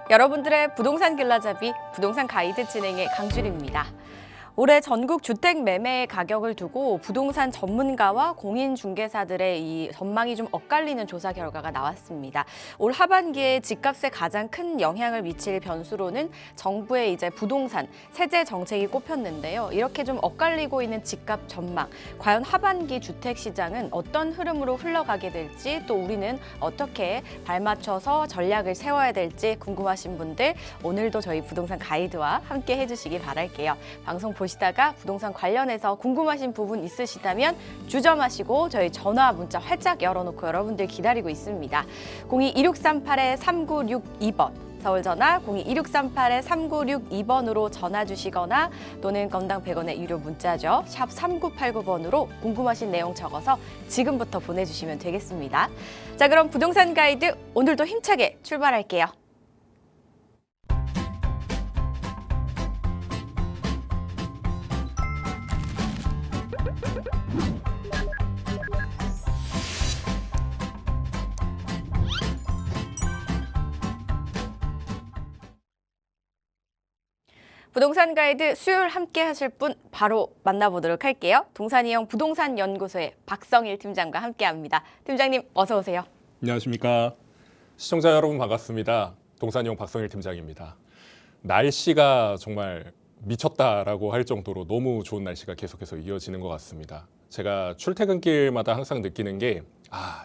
여러분들의 부동산 길라잡이 부동산 가이드 진행의 강주리입니다. 올해 전국 주택 매매 가격을 두고 부동산 전문가와 공인중개사들의 이 전망이 좀 엇갈리는 조사 결과가 나왔습니다. 올 하반기에 집값에 가장 큰 영향을 미칠 변수로는 정부의 이제 부동산 세제 정책이 꼽혔는데요. 이렇게 좀 엇갈리고 있는 집값 전망, 과연 하반기 주택 시장은 어떤 흐름으로 흘러가게 될지, 또 우리는 어떻게 발맞춰서 전략을 세워야 될지 궁금하신 분들 오늘도 저희 부동산 가이드와 함께 해주시기 바랄게요. 방송 보시다가 부동산 관련해서 궁금하신 부분 있으시다면 주저마시고 저희 전화 문자 활짝 열어놓고 여러분들 기다리고 있습니다. 02-2638-3962번 서울 전화 02-2638-3962번으로 전화 주시거나 또는 건당 100원의 유료 문자죠. 샵 3989번으로 궁금하신 내용 적어서 지금부터 보내주시면 되겠습니다. 자, 그럼 부동산 가이드 오늘도 힘차게 출발할게요. 부동산 가이드 수요일 함께 하실 분 바로 만나보도록 할게요. 동산이형 부동산 연구소의 박성일 팀장과 함께합니다. 팀장님 어서 오세요. 안녕하십니까. 시청자 여러분 반갑습니다. 동산이형 박성일 팀장입니다. 날씨가 정말 미쳤다라고 할 정도로 너무 좋은 날씨가 계속해서 이어지는 것 같습니다. 제가 출퇴근길마다 항상 느끼는 게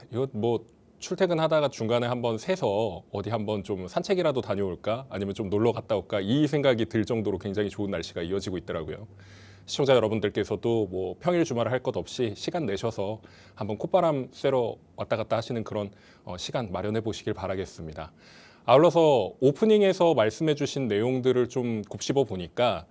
이거 뭐 출퇴근하다가 중간에 한번 새서 어디 한번 좀 산책이라도 다녀올까? 아니면 좀 놀러 갔다 올까? 이 생각이 들 정도로 굉장히 좋은 날씨가 이어지고 있더라고요. 시청자 여러분들께서도 뭐 평일 주말 할 것 없이 시간 내셔서 한번 콧바람 쐬러 왔다 갔다 하시는 그런 시간 마련해 보시길 바라겠습니다. 아울러서 오프닝에서 말씀해 주신 내용들을 좀 곱씹어 보니까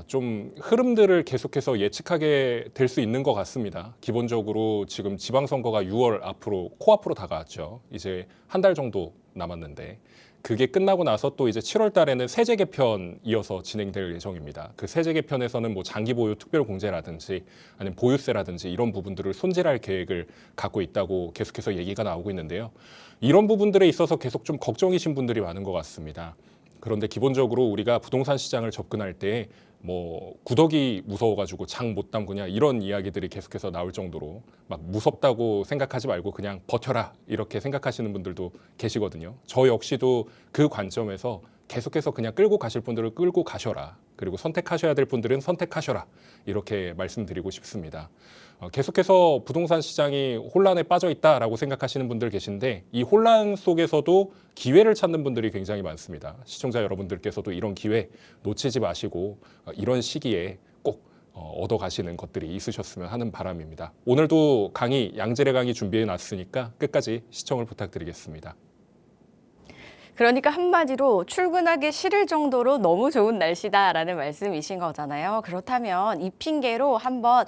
좀 흐름들을 계속해서 예측하게 될 수 있는 것 같습니다. 기본적으로 지금 지방선거가 6월 앞으로 코앞으로 다가왔죠. 이제 한 달 정도 남았는데 그게 끝나고 나서 또 이제 7월 달에는 세제 개편 이어서 진행될 예정입니다. 그 세제 개편에서는 뭐 장기 보유 특별 공제라든지 아니면 보유세라든지 이런 부분들을 손질할 계획을 갖고 있다고 계속해서 얘기가 나오고 있는데요. 이런 부분들에 있어서 계속 좀 걱정이신 분들이 많은 것 같습니다. 그런데 기본적으로 우리가 부동산 시장을 접근할 때 뭐 구더기 무서워가지고 장 못 담그냐 이런 이야기들이 계속해서 나올 정도로 막 무섭다고 생각하지 말고 그냥 버텨라 이렇게 생각하시는 분들도 계시거든요. 저 역시도 그 관점에서 계속해서 그냥 끌고 가실 분들은 끌고 가셔라. 그리고 선택하셔야 될 분들은 선택하셔라. 이렇게 말씀드리고 싶습니다. 계속해서 부동산 시장이 혼란에 빠져 있다라고 생각하시는 분들 계신데 이 혼란 속에서도 기회를 찾는 분들이 굉장히 많습니다. 시청자 여러분들께서도 이런 기회 놓치지 마시고 이런 시기에 꼭 얻어가시는 것들이 있으셨으면 하는 바람입니다. 오늘도 강의, 양질의 강의 준비해 놨으니까 끝까지 시청을 부탁드리겠습니다. 그러니까 한마디로 출근하기 싫을 정도로 너무 좋은 날씨다라는 말씀이신 거잖아요. 그렇다면 이 핑계로 한번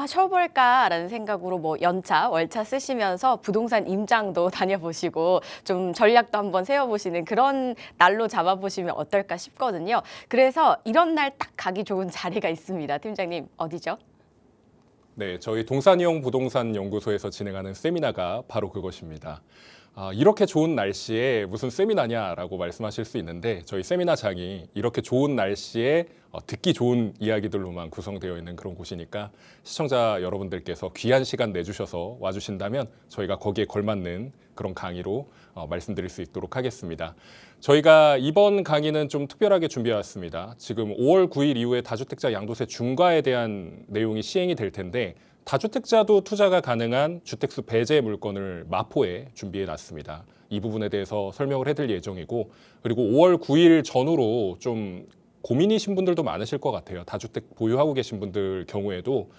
쉬어볼까라는 생각으로 뭐 연차, 월차 쓰시면서 부동산 임장도 다녀보시고 좀 전략도 한번 세워보시는 그런 날로 잡아보시면 어떨까 싶거든요. 그래서 이런 날 딱 가기 좋은 자리가 있습니다. 팀장님, 어디죠? 네, 저희 동산이형 부동산 연구소에서 진행하는 세미나가 바로 그것입니다. 이렇게 좋은 날씨에 무슨 세미나냐라고 말씀하실 수 있는데 저희 세미나장이 이렇게 좋은 날씨에 듣기 좋은 이야기들로만 구성되어 있는 그런 곳이니까 시청자 여러분들께서 귀한 시간 내주셔서 와주신다면 저희가 거기에 걸맞는 그런 강의로 말씀드릴 수 있도록 하겠습니다. 저희가 이번 강의는 좀 특별하게 준비해왔습니다. 지금 5월 9일 이후에 다주택자 양도세 중과에 대한 내용이 시행이 될 텐데 다주택자도 투자가 가능한 주택수 배제 물건을 마포에 준비해 놨습니다. 이 부분에 대해서 설명을 해드릴 예정이고 그리고 5월 9일 전후로 좀 고민이신 분들도 많으실 것 같아요. 다주택 보유하고 계신 분들 경우에도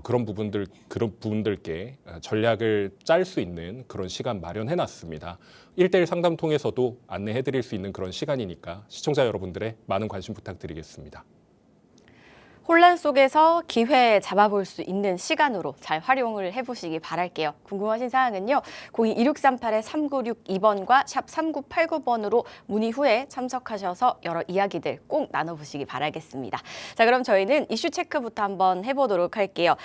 그런 분들께 전략을 짤 수 있는 그런 시간 마련해 놨습니다. 1대1 상담 통해서도 안내해 드릴 수 있는 그런 시간이니까 시청자 여러분들의 많은 관심 부탁드리겠습니다. 혼란 속에서 기회 잡아볼 수 있는 시간으로 잘 활용을 해보시기 바랄게요. 궁금하신 사항은요. 02-2638-3962번과 샵 3989번으로 문의 후에 참석하셔서 여러 이야기들 꼭 나눠보시기 바라겠습니다. 자, 그럼 저희는 이슈 체크부터 한번 해보도록 할게요.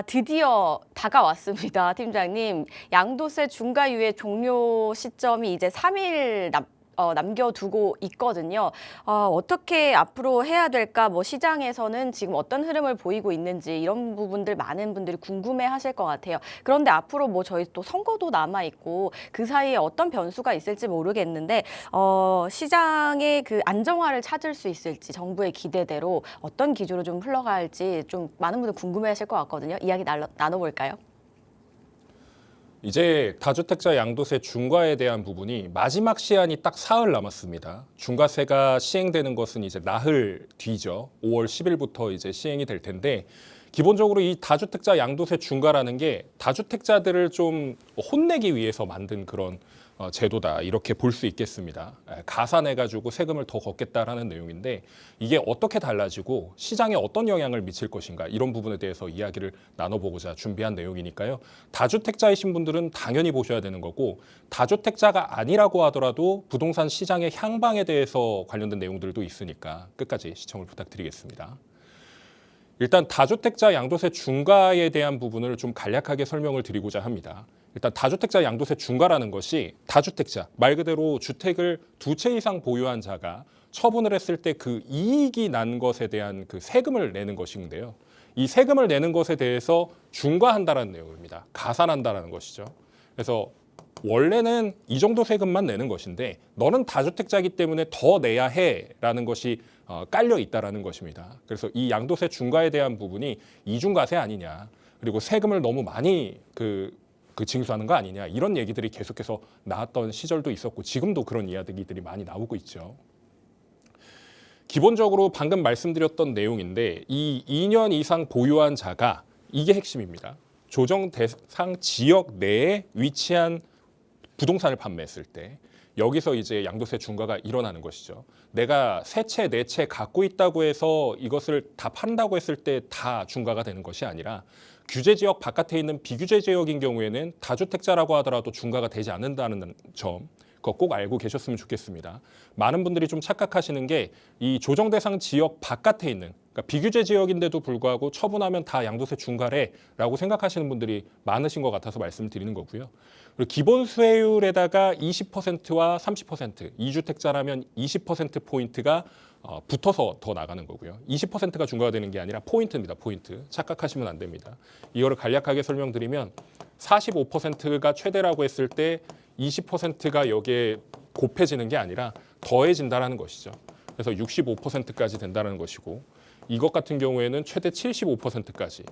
드디어 다가왔습니다. 팀장님. 양도세 중과유예 종료 시점이 이제 3일 남겨두고 있거든요. 어떻게 앞으로 해야 될까? 뭐 시장에서는 지금 어떤 흐름을 보이고 있는지 이런 부분들 많은 분들이 궁금해하실 것 같아요. 그런데 앞으로 뭐 저희 또 선거도 남아 있고 그 사이에 어떤 변수가 있을지 모르겠는데 시장의 그 안정화를 찾을 수 있을지 정부의 기대대로 어떤 기조로 좀 흘러갈지 좀 많은 분들 궁금해하실 것 같거든요. 이야기 나눠볼까요? 이제 다주택자 양도세 중과에 대한 부분이 마지막 시한이 딱 사흘 남았습니다. 중과세가 시행되는 것은 이제 나흘 뒤죠. 5월 10일부터 이제 시행이 될 텐데 기본적으로 이 다주택자 양도세 중과라는 게 다주택자들을 좀 혼내기 위해서 만든 그런 제도다 이렇게 볼 수 있겠습니다. 가산해가지고 세금을 더 걷겠다라는 내용인데 이게 어떻게 달라지고 시장에 어떤 영향을 미칠 것인가 이런 부분에 대해서 이야기를 나눠보고자 준비한 내용이니까요. 다주택자이신 분들은 당연히 보셔야 되는 거고 다주택자가 아니라고 하더라도 부동산 시장의 향방에 대해서 관련된 내용들도 있으니까 끝까지 시청을 부탁드리겠습니다. 일단 다주택자 양도세 중과에 대한 부분을 좀 간략하게 설명을 드리고자 합니다. 일단 다주택자 양도세 중과라는 것이 다주택자, 말 그대로 주택을 두 채 이상 보유한 자가 처분을 했을 때 그 이익이 난 것에 대한 그 세금을 내는 것인데요. 이 세금을 내는 것에 대해서 중과한다라는 내용입니다. 가산한다라는 것이죠. 그래서 원래는 이 정도 세금만 내는 것인데 너는 다주택자이기 때문에 더 내야 해라는 것이 깔려 있다라는 것입니다. 그래서 이 양도세 중과에 대한 부분이 이중과세 아니냐, 그리고 세금을 너무 많이 징수하는 거 아니냐 이런 얘기들이 계속해서 나왔던 시절도 있었고 지금도 그런 이야기들이 많이 나오고 있죠. 기본적으로 방금 말씀드렸던 내용인데 이 2년 이상 보유한 자가 이게 핵심입니다. 조정 대상 지역 내에 위치한 부동산을 판매했을 때 여기서 이제 양도세 중과가 일어나는 것이죠. 내가 세 채, 네 채 갖고 있다고 해서 이것을 다 판다고 했을 때 다 중과가 되는 것이 아니라 규제 지역 바깥에 있는 비규제 지역인 경우에는 다주택자라고 하더라도 중과가 되지 않는다는 점, 그거 꼭 알고 계셨으면 좋겠습니다. 많은 분들이 좀 착각하시는 게 이 조정 대상 지역 바깥에 있는 그러니까 비규제 지역인데도 불구하고 처분하면 다 양도세 중과래라고 생각하시는 분들이 많으신 것 같아서 말씀드리는 거고요. 그리고 기본 수혜율에다가 20%와 30%, 2주택자라면 20%포인트가 붙어서 더 나가는 거고요. 20%가 중과가 되는 게 아니라 포인트입니다. 포인트. 착각하시면 안 됩니다. 이거를 간략하게 설명드리면 45%가 최대라고 했을 때 20%가 여기에 곱해지는 게 아니라 더해진다는 것이죠. 그래서 65%까지 된다는 것이고 이것 같은 경우에는 최대 75%까지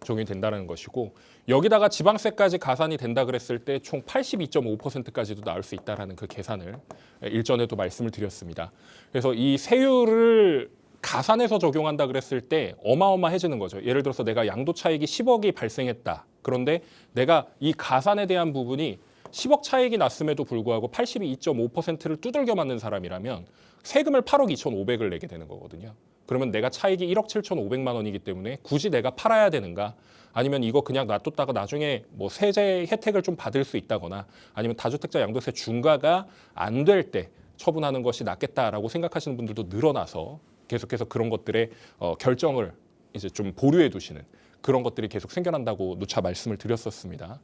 적용이 된다는 것이고 여기다가 지방세까지 가산이 된다 그랬을 때 총 82.5%까지도 나올 수 있다는 그 계산을 일전에도 말씀을 드렸습니다. 그래서 이 세율을 가산해서 적용한다 그랬을 때 어마어마해지는 거죠. 예를 들어서 내가 양도 차익이 10억이 발생했다. 그런데 내가 이 가산에 대한 부분이 10억 차익이 났음에도 불구하고 82.5%를 두들겨 맞는 사람이라면 세금을 8억 2,500을 내게 되는 거거든요. 그러면 내가 차익이 1억 7,500만 원이기 때문에 굳이 내가 팔아야 되는가? 아니면 이거 그냥 놔뒀다가 나중에 뭐 세제 혜택을 좀 받을 수 있다거나 아니면 다주택자 양도세 중과가 안 될 때 처분하는 것이 낫겠다라고 생각하시는 분들도 늘어나서 계속해서 그런 것들의 결정을 이제 좀 보류해 두시는 그런 것들이 계속 생겨난다고 누차 말씀을 드렸었습니다.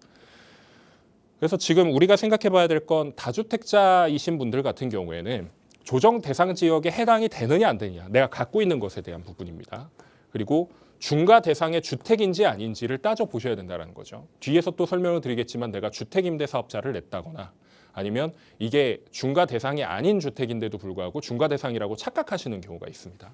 그래서 지금 우리가 생각해 봐야 될 건 다주택자이신 분들 같은 경우에는 조정 대상 지역에 해당이 되느냐 안 되느냐 내가 갖고 있는 것에 대한 부분입니다. 그리고 중과 대상의 주택인지 아닌지를 따져보셔야 된다는 거죠. 뒤에서 또 설명을 드리겠지만 내가 주택임대사업자를 냈다거나 아니면 이게 중과 대상이 아닌 주택인데도 불구하고 중과 대상이라고 착각하시는 경우가 있습니다.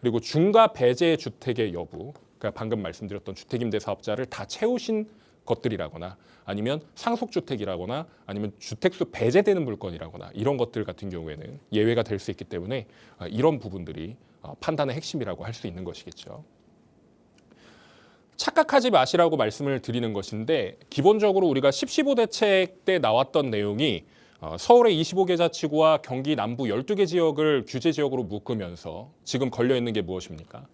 그리고 중과 배제 주택의 여부, 그러니까 방금 말씀드렸던 주택임대사업자를 다 채우신 것들이라거나 아니면 상속주택이라거나 아니면 주택수 배제되는 물건이라거나 이런 것들 같은 경우에는 예외가 될 수 있기 때문에 이런 부분들이 판단의 핵심이라고 할 수 있는 것이겠죠. 착각하지 마시라고 말씀을 드리는 것인데 기본적으로 우리가 10.15 대책 때 나왔던 내용이 서울의 25개 자치구와 경기 남부 12개 지역을 규제 지역으로 묶으면서 지금 걸려 있는 게 무엇입니까?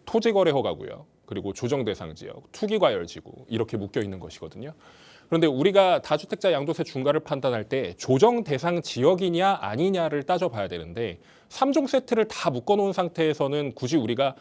토지거래 허가고요. 그리고 조정 대상 지역, 투기과열지구 이렇게 묶여 있는 것이거든요. 그런데 우리가 다주택자 양도세 중과를 판단할 때 조정 대상 지역이냐 아니냐를 따져봐야 되는데 3종 세트를 다 묶어놓은 상태에서는 굳이 우리가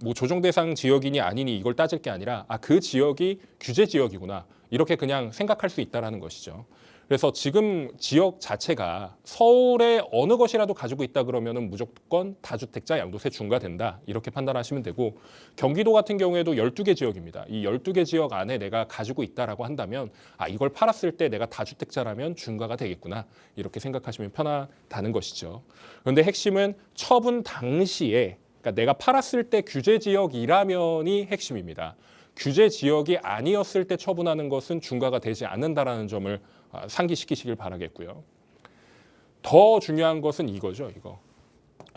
뭐 조정 대상 지역이니 아니니 이걸 따질 게 아니라 그 지역이 규제 지역이구나 이렇게 그냥 생각할 수 있다라는 것이죠. 그래서 지금 지역 자체가 서울의 어느 것이라도 가지고 있다 그러면은 무조건 다주택자 양도세 중과된다. 이렇게 판단하시면 되고, 경기도 같은 경우에도 12개 지역입니다. 이 12개 지역 안에 내가 가지고 있다라고 한다면 이걸 팔았을 때 내가 다주택자라면 중과가 되겠구나. 이렇게 생각하시면 편하다는 것이죠. 그런데 핵심은 처분 당시에, 그러니까 내가 팔았을 때 규제 지역이라면이 핵심입니다. 규제 지역이 아니었을 때 처분하는 것은 중과가 되지 않는다라는 점을 상기시키시길 바라겠고요. 더 중요한 것은 이거죠. 이거.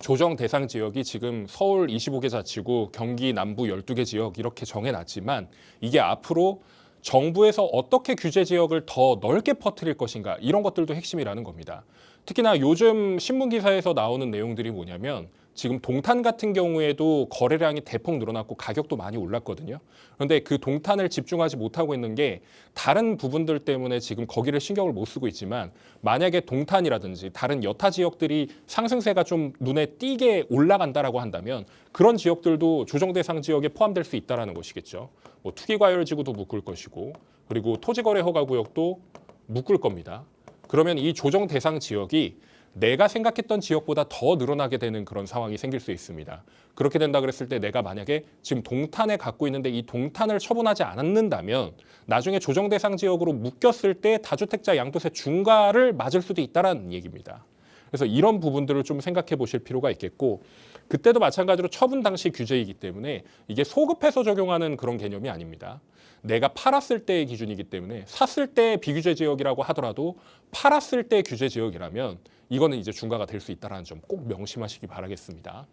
조정 대상 지역이 지금 서울 25개 자치구, 경기 남부 12개 지역 이렇게 정해놨지만 이게 앞으로 정부에서 어떻게 규제 지역을 더 넓게 퍼뜨릴 것인가, 이런 것들도 핵심이라는 겁니다. 특히나 요즘 신문 기사에서 나오는 내용들이 뭐냐면 지금 동탄 같은 경우에도 거래량이 대폭 늘어났고 가격도 많이 올랐거든요. 그런데 그 동탄을 집중하지 못하고 있는 게 다른 부분들 때문에 지금 거기를 신경을 못 쓰고 있지만, 만약에 동탄이라든지 다른 여타 지역들이 상승세가 좀 눈에 띄게 올라간다라고 한다면 그런 지역들도 조정 대상 지역에 포함될 수 있다라는 것이겠죠. 뭐 투기과열지구도 묶을 것이고, 그리고 토지거래 허가 구역도 묶을 겁니다. 그러면 이 조정 대상 지역이 내가 생각했던 지역보다 더 늘어나게 되는 그런 상황이 생길 수 있습니다. 그렇게 된다 그랬을 때 내가 만약에 지금 동탄에 갖고 있는데 이 동탄을 처분하지 않는다면 나중에 조정 대상 지역으로 묶였을 때 다주택자 양도세 중과를 맞을 수도 있다는 얘기입니다. 그래서 이런 부분들을 좀 생각해 보실 필요가 있겠고, 그때도 마찬가지로 처분 당시 규제이기 때문에 이게 소급해서 적용하는 그런 개념이 아닙니다. 내가 팔았을 때의 기준이기 때문에 샀을 때 비규제 지역이라고 하더라도 팔았을 때 규제 지역이라면 이거는 이제 중과가 될 수 있다는 점 꼭 명심하시기 바라겠습니다.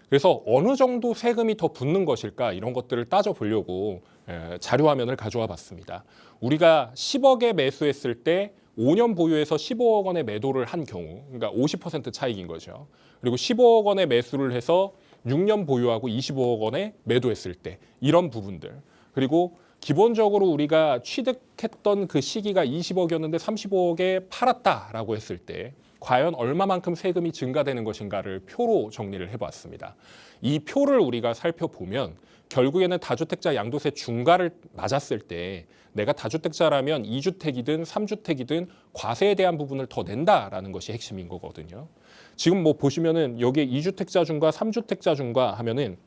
그래서 어느 정도 세금이 더 붙는 것일까, 이런 것들을 따져보려고 자료 화면을 가져와 봤습니다. 우리가 10억에 매수했을 때 5년 보유해서 15억 원의 매도를 한 경우, 그러니까 50% 차익인 거죠. 그리고 15억 원의 매수를 해서 6년 보유하고 25억 원에 매도했을 때 이런 부분들, 그리고 기본적으로 우리가 취득했던 그 시기가 20억이었는데 35억에 팔았다라고 했을 때 과연 얼마만큼 세금이 증가되는 것인가를 표로 정리를 해봤습니다. 이 표를 우리가 살펴보면 결국에는 다주택자 양도세 중과를 맞았을 때 내가 다주택자라면 2주택이든 3주택이든 과세에 대한 부분을 더 낸다라는 것이 핵심인 거거든요. 지금 뭐 보시면은 여기에 2주택자 중과 3주택자 중과 하면은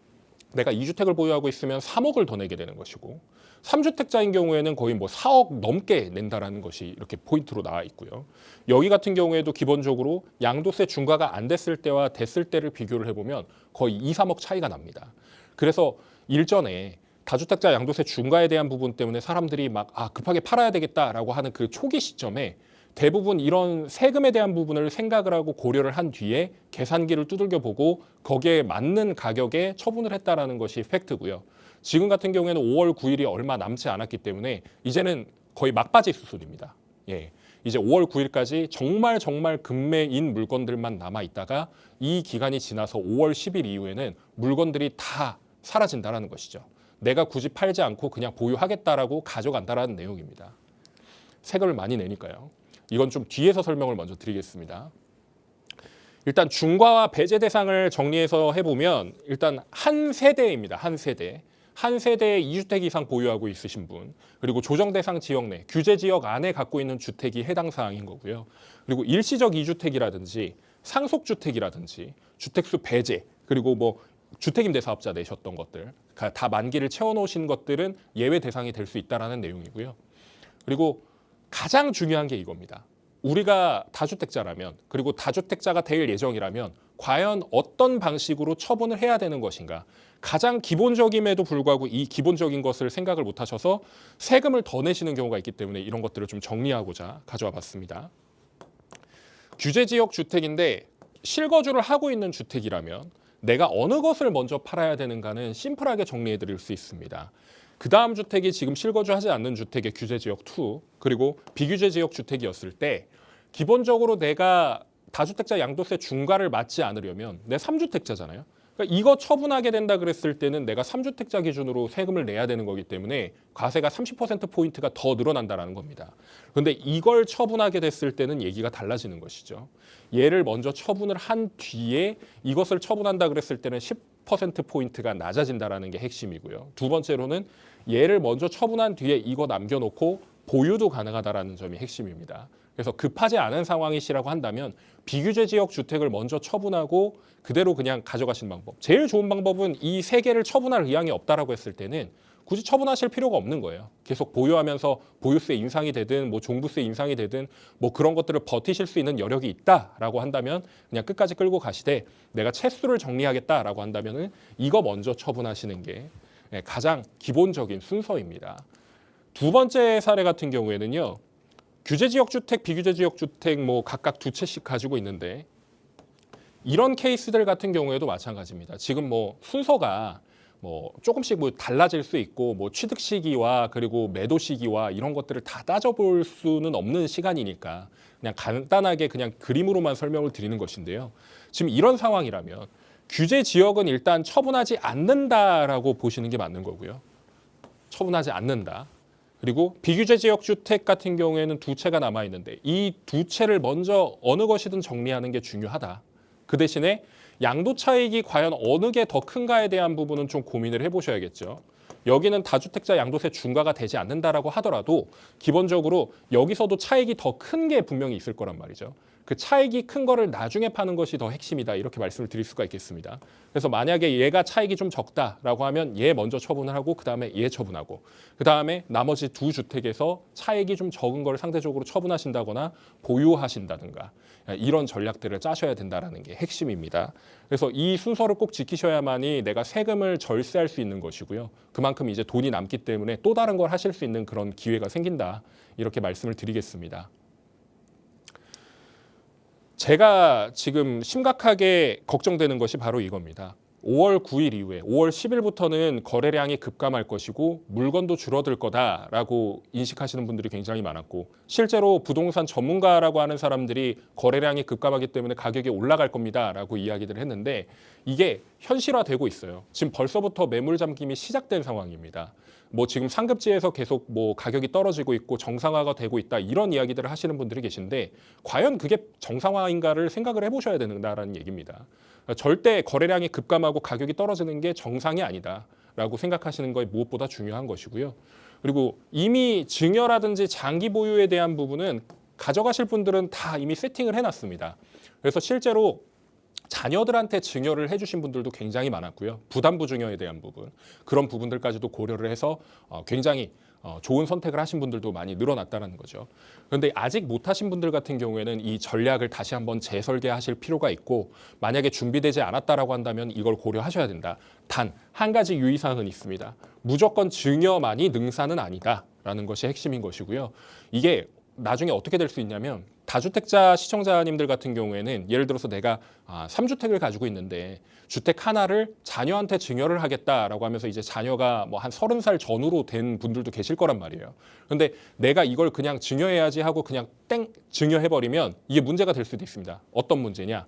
내가 2주택을 보유하고 있으면 3억을 더 내게 되는 것이고, 3주택자인 경우에는 거의 뭐 4억 넘게 낸다라는 것이 이렇게 포인트로 나와 있고요. 여기 같은 경우에도 기본적으로 양도세 중과가 안 됐을 때와 됐을 때를 비교를 해보면 거의 2, 3억 차이가 납니다. 그래서 일전에 다주택자 양도세 중과에 대한 부분 때문에 사람들이 막 급하게 팔아야 되겠다라고 하는 그 초기 시점에 대부분 이런 세금에 대한 부분을 생각을 하고 고려를 한 뒤에 계산기를 두들겨 보고 거기에 맞는 가격에 처분을 했다라는 것이 팩트고요. 지금 같은 경우에는 5월 9일이 얼마 남지 않았기 때문에 이제는 거의 막바지 수순입니다. 이제 5월 9일까지 정말 금매인 물건들만 남아 있다가 이 기간이 지나서 5월 10일 이후에는 물건들이 다 사라진다라는 것이죠. 내가 굳이 팔지 않고 그냥 보유하겠다라고 가져간다라는 내용입니다. 세금을 많이 내니까요. 이건 좀 뒤에서 설명을 먼저 드리겠습니다. 일단 중과와 배제 대상을 정리해서 해보면 일단 한 세대입니다. 한 세대. 한 세대에 2주택 이상 보유하고 있으신 분, 그리고 조정 대상 지역 내, 규제 지역 안에 갖고 있는 주택이 해당 사항인 거고요. 그리고 일시적 2주택이라든지 상속주택이라든지 주택수 배제, 그리고 뭐 주택임대 사업자 내셨던 것들, 다 만기를 채워놓으신 것들은 예외 대상이 될 수 있다는 내용이고요. 그리고 가장 중요한 게 이겁니다. 우리가 다주택자라면, 그리고 다주택자가 될 예정이라면 과연 어떤 방식으로 처분을 해야 되는 것인가. 가장 기본적임에도 불구하고 이 기본적인 것을 생각을 못 하셔서 세금을 더 내시는 경우가 있기 때문에 이런 것들을 좀 정리하고자 가져와 봤습니다. 규제지역 주택인데 실거주를 하고 있는 주택이라면 내가 어느 것을 먼저 팔아야 되는가는 심플하게 정리해 드릴 수 있습니다. 그 다음 주택이 지금 실거주하지 않는 주택의 규제지역 2, 그리고 비규제지역 주택이었을 때 기본적으로 내가 다주택자 양도세 중과를 맞지 않으려면 내 3주택자잖아요. 그러니까 이거 처분하게 된다 그랬을 때는 내가 3주택자 기준으로 세금을 내야 되는 거기 때문에 과세가 30%포인트가 더 늘어난다는 겁니다. 그런데 이걸 처분하게 됐을 때는 얘기가 달라지는 것이죠. 얘를 먼저 처분을 한 뒤에 이것을 처분한다 그랬을 때는 10%포인트가 낮아진다는 게 핵심이고요. 두 번째로는 얘를 먼저 처분한 뒤에 이거 남겨놓고 보유도 가능하다라는 점이 핵심입니다. 그래서 급하지 않은 상황이시라고 한다면 비규제 지역 주택을 먼저 처분하고 그대로 그냥 가져가시는 방법. 제일 좋은 방법은 이 세 개를 처분할 의향이 없다라고 했을 때는 굳이 처분하실 필요가 없는 거예요. 계속 보유하면서 보유세 인상이 되든 뭐 종부세 인상이 되든 뭐 그런 것들을 버티실 수 있는 여력이 있다라고 한다면 그냥 끝까지 끌고 가시되, 내가 채수를 정리하겠다라고 한다면은 이거 먼저 처분하시는 게 가장 기본적인 순서입니다. 두 번째 사례 같은 경우에는요. 규제 지역 주택, 비규제 지역 주택 뭐 각각 두 채씩 가지고 있는데, 이런 케이스들 같은 경우에도 마찬가지입니다. 지금 뭐 순서가 뭐 조금씩 뭐 달라질 수 있고, 뭐 취득 시기와 그리고 매도 시기와 이런 것들을 다 따져볼 수는 없는 시간이니까 그냥 간단하게 그냥 그림으로만 설명을 드리는 것인데요. 지금 이런 상황이라면 규제 지역은 일단 처분하지 않는다라고 보시는 게 맞는 거고요. 처분하지 않는다. 그리고 비규제 지역 주택 같은 경우에는 두 채가 남아 있는데 이 두 채를 먼저 어느 것이든 정리하는 게 중요하다. 그 대신에 양도 차익이 과연 어느 게 더 큰가에 대한 부분은 좀 고민을 해보셔야겠죠. 여기는 다주택자 양도세 중과가 되지 않는다라고 하더라도 기본적으로 여기서도 차익이 더 큰 게 분명히 있을 거란 말이죠. 그 차익이 큰 거를 나중에 파는 것이 더 핵심이다, 이렇게 말씀을 드릴 수가 있겠습니다. 그래서 만약에 얘가 차익이 좀 적다라고 하면 얘 먼저 처분을 하고 그 다음에 얘 처분하고 그 다음에 나머지 두 주택에서 차익이 좀 적은 걸 상대적으로 처분하신다거나 보유하신다든가 이런 전략들을 짜셔야 된다는 게 핵심입니다. 그래서 이 순서를 꼭 지키셔야만이 내가 세금을 절세할 수 있는 것이고요. 그만큼 이제 돈이 남기 때문에 또 다른 걸 하실 수 있는 그런 기회가 생긴다, 이렇게 말씀을 드리겠습니다. 제가 지금 심각하게 걱정되는 것이 바로 이겁니다. 5월 9일 이후에 5월 10일부터는 거래량이 급감할 것이고 물건도 줄어들 거다라고 인식하시는 분들이 굉장히 많았고, 실제로 부동산 전문가라고 하는 사람들이 거래량이 급감하기 때문에 가격이 올라갈 겁니다라고 이야기를 했는데 이게 현실화되고 있어요. 지금 벌써부터 매물 잠김이 시작된 상황입니다. 뭐 지금 상급지에서 계속 뭐 가격이 떨어지고 있고 정상화가 되고 있다, 이런 이야기들을 하시는 분들이 계신데 과연 그게 정상화인가를 생각을 해보셔야 된다는 얘기입니다. 절대 거래량이 급감하고 가격이 떨어지는 게 정상이 아니다라고 생각하시는 게 무엇보다 중요한 것이고요. 그리고 이미 증여라든지 장기 보유에 대한 부분은 가져가실 분들은 다 이미 세팅을 해놨습니다. 그래서 실제로 자녀들한테 증여를 해주신 분들도 굉장히 많았고요. 부담부 증여에 대한 부분, 그런 부분들까지도 고려를 해서 굉장히 좋은 선택을 하신 분들도 많이 늘어났다는 거죠. 그런데 아직 못하신 분들 같은 경우에는 이 전략을 다시 한번 재설계하실 필요가 있고, 만약에 준비되지 않았다라고 한다면 이걸 고려하셔야 된다. 단 한 가지 유의사항은 있습니다. 무조건 증여만이 능사는 아니다라는 것이 핵심인 것이고요. 이게 나중에 어떻게 될 수 있냐면, 다주택자 시청자님들 같은 경우에는 예를 들어서 내가 3주택을 가지고 있는데 주택 하나를 자녀한테 증여를 하겠다라고 하면서 이제 자녀가 뭐 한 30살 전후로 된 분들도 계실 거란 말이에요. 그런데 내가 이걸 그냥 증여해야지 하고 그냥 땡 증여해버리면 이게 문제가 될 수도 있습니다. 어떤 문제냐?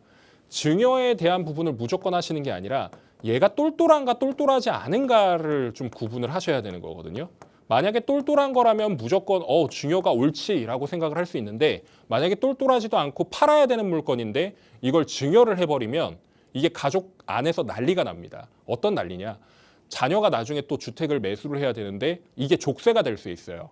증여에 대한 부분을 무조건 하시는 게 아니라 얘가 똘똘한가 똘똘하지 않은가를 좀 구분을 하셔야 되는 거거든요. 만약에 똘똘한 거라면 무조건 증여가 옳지라고 생각을 할 수 있는데, 만약에 똘똘하지도 않고 팔아야 되는 물건인데 이걸 증여를 해버리면 이게 가족 안에서 난리가 납니다. 어떤 난리냐? 자녀가 나중에 또 주택을 매수를 해야 되는데 이게 족쇄가 될 수 있어요.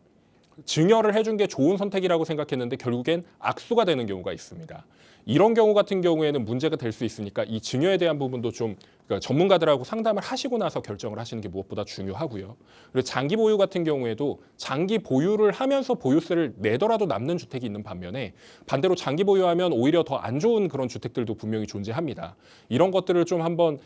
증여를 해준 게 좋은 선택이라고 생각했는데 결국엔 악수가 되는 경우가 있습니다. 이런 경우 같은 경우에는 문제가 될 수 있으니까 이 증여에 대한 부분도 좀 전문가들하고 상담을 하시고 나서 결정을 하시는 게 무엇보다 중요하고요. 그리고 장기 보유 같은 경우에도 장기 보유를 하면서 보유세를 내더라도 남는 주택이 있는 반면에, 반대로 장기 보유하면 오히려 더 안 좋은 그런 주택들도 분명히 존재합니다. 이런 것들을 좀 한번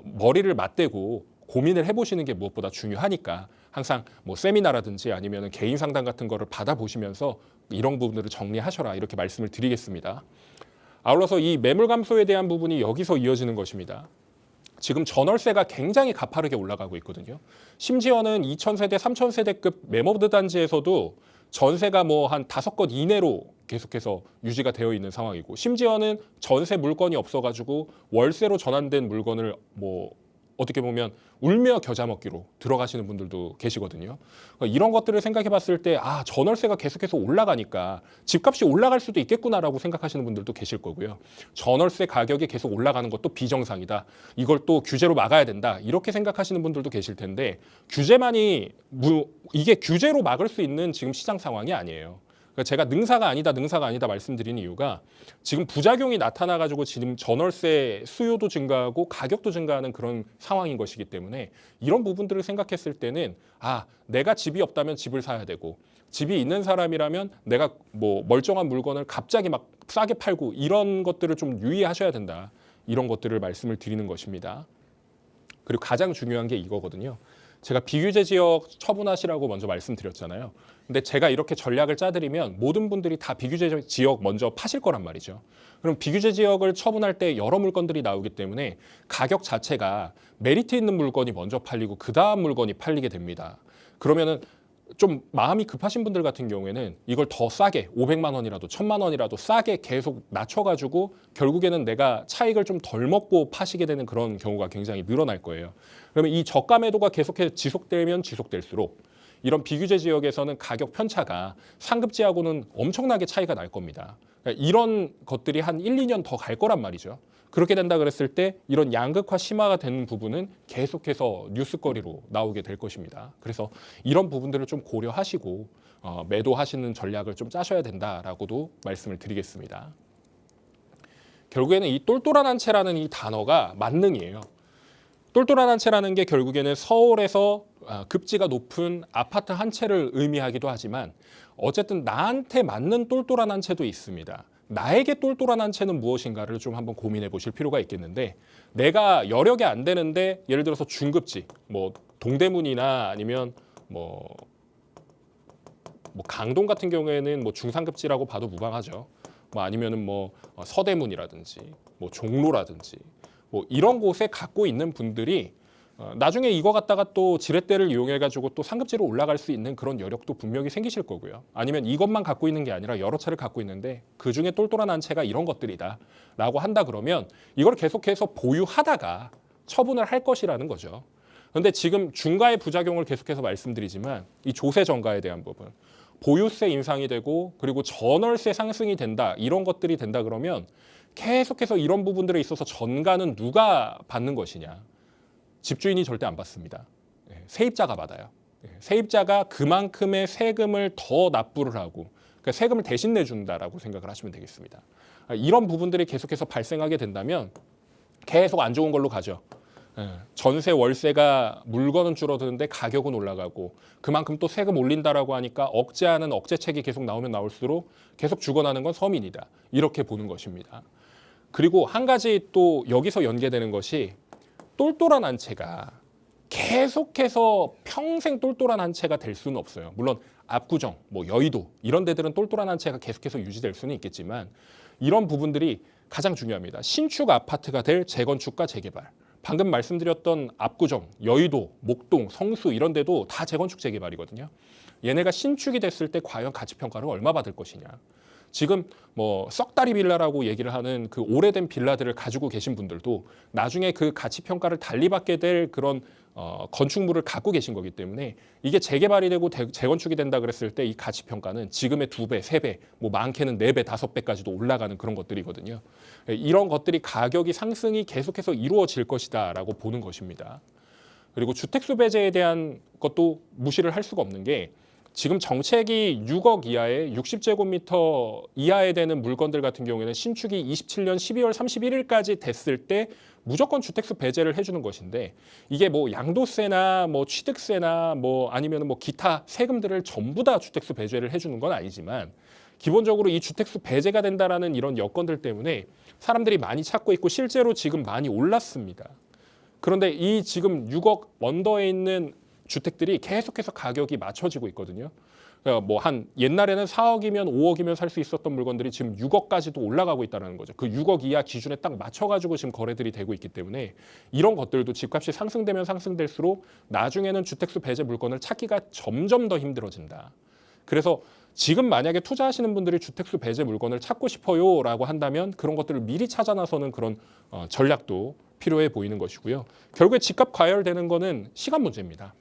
머리를 맞대고 고민을 해보시는 게 무엇보다 중요하니까 항상 뭐 세미나라든지 아니면 개인 상담 같은 거를 받아보시면서 이런 부분들을 정리하셔라, 이렇게 말씀을 드리겠습니다. 아울러서 이 매물 감소에 대한 부분이 여기서 이어지는 것입니다. 지금 전월세가 굉장히 가파르게 올라가고 있거든요. 심지어는 2000세대, 3000세대급 매머드 단지에서도 전세가 뭐 한 5건 이내로 계속해서 유지가 되어 있는 상황이고, 심지어는 전세 물건이 없어가지고 월세로 전환된 물건을 뭐 어떻게 보면 울며 겨자 먹기로 들어가시는 분들도 계시거든요. 그러니까 이런 것들을 생각해 봤을 때 전월세가 계속해서 올라가니까 집값이 올라갈 수도 있겠구나라고 생각하시는 분들도 계실 거고요. 전월세 가격이 계속 올라가는 것도 비정상이다. 이걸 또 규제로 막아야 된다. 이렇게 생각하시는 분들도 계실 텐데 이게 규제로 막을 수 있는 지금 시장 상황이 아니에요. 제가 능사가 아니다 말씀드리는 이유가 지금 부작용이 나타나가지고 지금 전월세 수요도 증가하고 가격도 증가하는 그런 상황인 것이기 때문에 이런 부분들을 생각했을 때는 내가 집이 없다면 집을 사야 되고 집이 있는 사람이라면 내가 뭐 멀쩡한 물건을 갑자기 막 싸게 팔고 이런 것들을 좀 유의하셔야 된다. 이런 것들을 말씀을 드리는 것입니다. 그리고 가장 중요한 게 이거거든요. 제가 비규제 지역 처분하시라고 먼저 말씀드렸잖아요. 근데 제가 이렇게 전략을 짜드리면 모든 분들이 다 비규제 지역 먼저 파실 거란 말이죠. 그럼 비규제 지역을 처분할 때 여러 물건들이 나오기 때문에 가격 자체가 메리트 있는 물건이 먼저 팔리고 그 다음 물건이 팔리게 됩니다. 그러면은 좀 마음이 급하신 분들 같은 경우에는 이걸 더 싸게 500만 원이라도 1000만 원이라도 싸게 계속 낮춰가지고 결국에는 내가 차익을 좀 덜 먹고 파시게 되는 그런 경우가 굉장히 늘어날 거예요. 그러면 이 저가 매도가 계속해서 지속되면 지속될수록 이런 비규제 지역에서는 가격 편차가 상급지하고는 엄청나게 차이가 날 겁니다. 그러니까 이런 것들이 한 1, 2년 더 갈 거란 말이죠. 그렇게 된다 그랬을 때 이런 양극화 심화가 되는 부분은 계속해서 뉴스거리로 나오게 될 것입니다. 그래서 이런 부분들을 좀 고려하시고 매도하시는 전략을 좀 짜셔야 된다라고도 말씀을 드리겠습니다. 결국에는 이 똘똘한 한 채라는 이 단어가 만능이에요. 똘똘한 한 채라는 게 결국에는 서울에서 급지가 높은 아파트 한 채를 의미하기도 하지만 어쨌든 나한테 맞는 똘똘한 한 채도 있습니다. 나에게 똘똘한 한 채는 무엇인가를 좀 한번 고민해 보실 필요가 있겠는데 내가 여력이 안 되는데 예를 들어서 중급지, 뭐 동대문이나 아니면 뭐 강동 같은 경우에는 뭐 중상급지라고 봐도 무방하죠. 뭐 아니면은 뭐 서대문이라든지 뭐 종로라든지 뭐 이런 곳에 갖고 있는 분들이 나중에 이거 갖다가 또 지렛대를 이용해가지고 또 상급지로 올라갈 수 있는 그런 여력도 분명히 생기실 거고요. 아니면 이것만 갖고 있는 게 아니라 여러 차를 갖고 있는데 그중에 똘똘한 한 채가 이런 것들이다 라고 한다 그러면 이걸 계속해서 보유하다가 처분을 할 것이라는 거죠. 그런데 지금 중과의 부작용을 계속해서 말씀드리지만 이 조세 전가에 대한 부분 보유세 인상이 되고 그리고 전월세 상승이 된다 이런 것들이 된다 그러면 계속해서 이런 부분들에 있어서 전가는 누가 받는 것이냐. 집주인이 절대 안 받습니다. 세입자가 받아요. 세입자가 그만큼의 세금을 더 납부를 하고 그러니까 세금을 대신 내준다라고 생각을 하시면 되겠습니다. 이런 부분들이 계속해서 발생하게 된다면 계속 안 좋은 걸로 가죠. 전세 월세가 물건은 줄어드는데 가격은 올라가고 그만큼 또 세금 올린다라고 하니까 억제하는 억제책이 계속 나오면 나올수록 계속 죽어나는 건 서민이다. 이렇게 보는 것입니다. 그리고 한 가지 또 여기서 연계되는 것이 똘똘한 한 채가 계속해서 평생 똘똘한 한 채가 될 수는 없어요. 물론 압구정, 뭐 여의도 이런 데들은 똘똘한 한 채가 계속해서 유지될 수는 있겠지만 이런 부분들이 가장 중요합니다. 신축 아파트가 될 재건축과 재개발. 방금 말씀드렸던 압구정, 여의도, 목동, 성수 이런 데도 다 재건축 재개발이거든요. 얘네가 신축이 됐을 때 과연 가치평가를 얼마 받을 것이냐. 지금 뭐 썩다리 빌라라고 얘기를 하는 그 오래된 빌라들을 가지고 계신 분들도 나중에 그 가치 평가를 달리 받게 될 그런 건축물을 갖고 계신 거기 때문에 이게 재개발이 되고 재건축이 된다 그랬을 때 이 가치 평가는 지금의 2배, 3배, 뭐 많게는 4배, 5배까지도 올라가는 그런 것들이거든요. 이런 것들이 가격이 상승이 계속해서 이루어질 것이다라고 보는 것입니다. 그리고 주택수 배제에 대한 것도 무시를 할 수가 없는 게 지금 정책이 6억 이하의 60제곱미터 이하에 되는 물건들 같은 경우에는 신축이 27년 12월 31일까지 됐을 때 무조건 주택수 배제를 해주는 것인데 이게 뭐 양도세나 뭐 취득세나 뭐 아니면 뭐 기타 세금들을 전부 다 주택수 배제를 해주는 건 아니지만 기본적으로 이 주택수 배제가 된다라는 이런 여건들 때문에 사람들이 많이 찾고 있고 실제로 지금 많이 올랐습니다. 그런데 이 지금 6억 언더에 있는 주택들이 계속해서 가격이 맞춰지고 있거든요. 그러니까 뭐 한 옛날에는 4억이면 5억이면 살 수 있었던 물건들이 지금 6억까지도 올라가고 있다는 거죠. 그 6억 이하 기준에 딱 맞춰가지고 지금 거래들이 되고 있기 때문에 이런 것들도 집값이 상승되면 상승될수록 나중에는 주택수 배제 물건을 찾기가 점점 더 힘들어진다. 그래서 지금 만약에 투자하시는 분들이 주택수 배제 물건을 찾고 싶어요라고 한다면 그런 것들을 미리 찾아나서는 그런 전략도 필요해 보이는 것이고요. 결국에 집값 과열되는 거는 시간 문제입니다.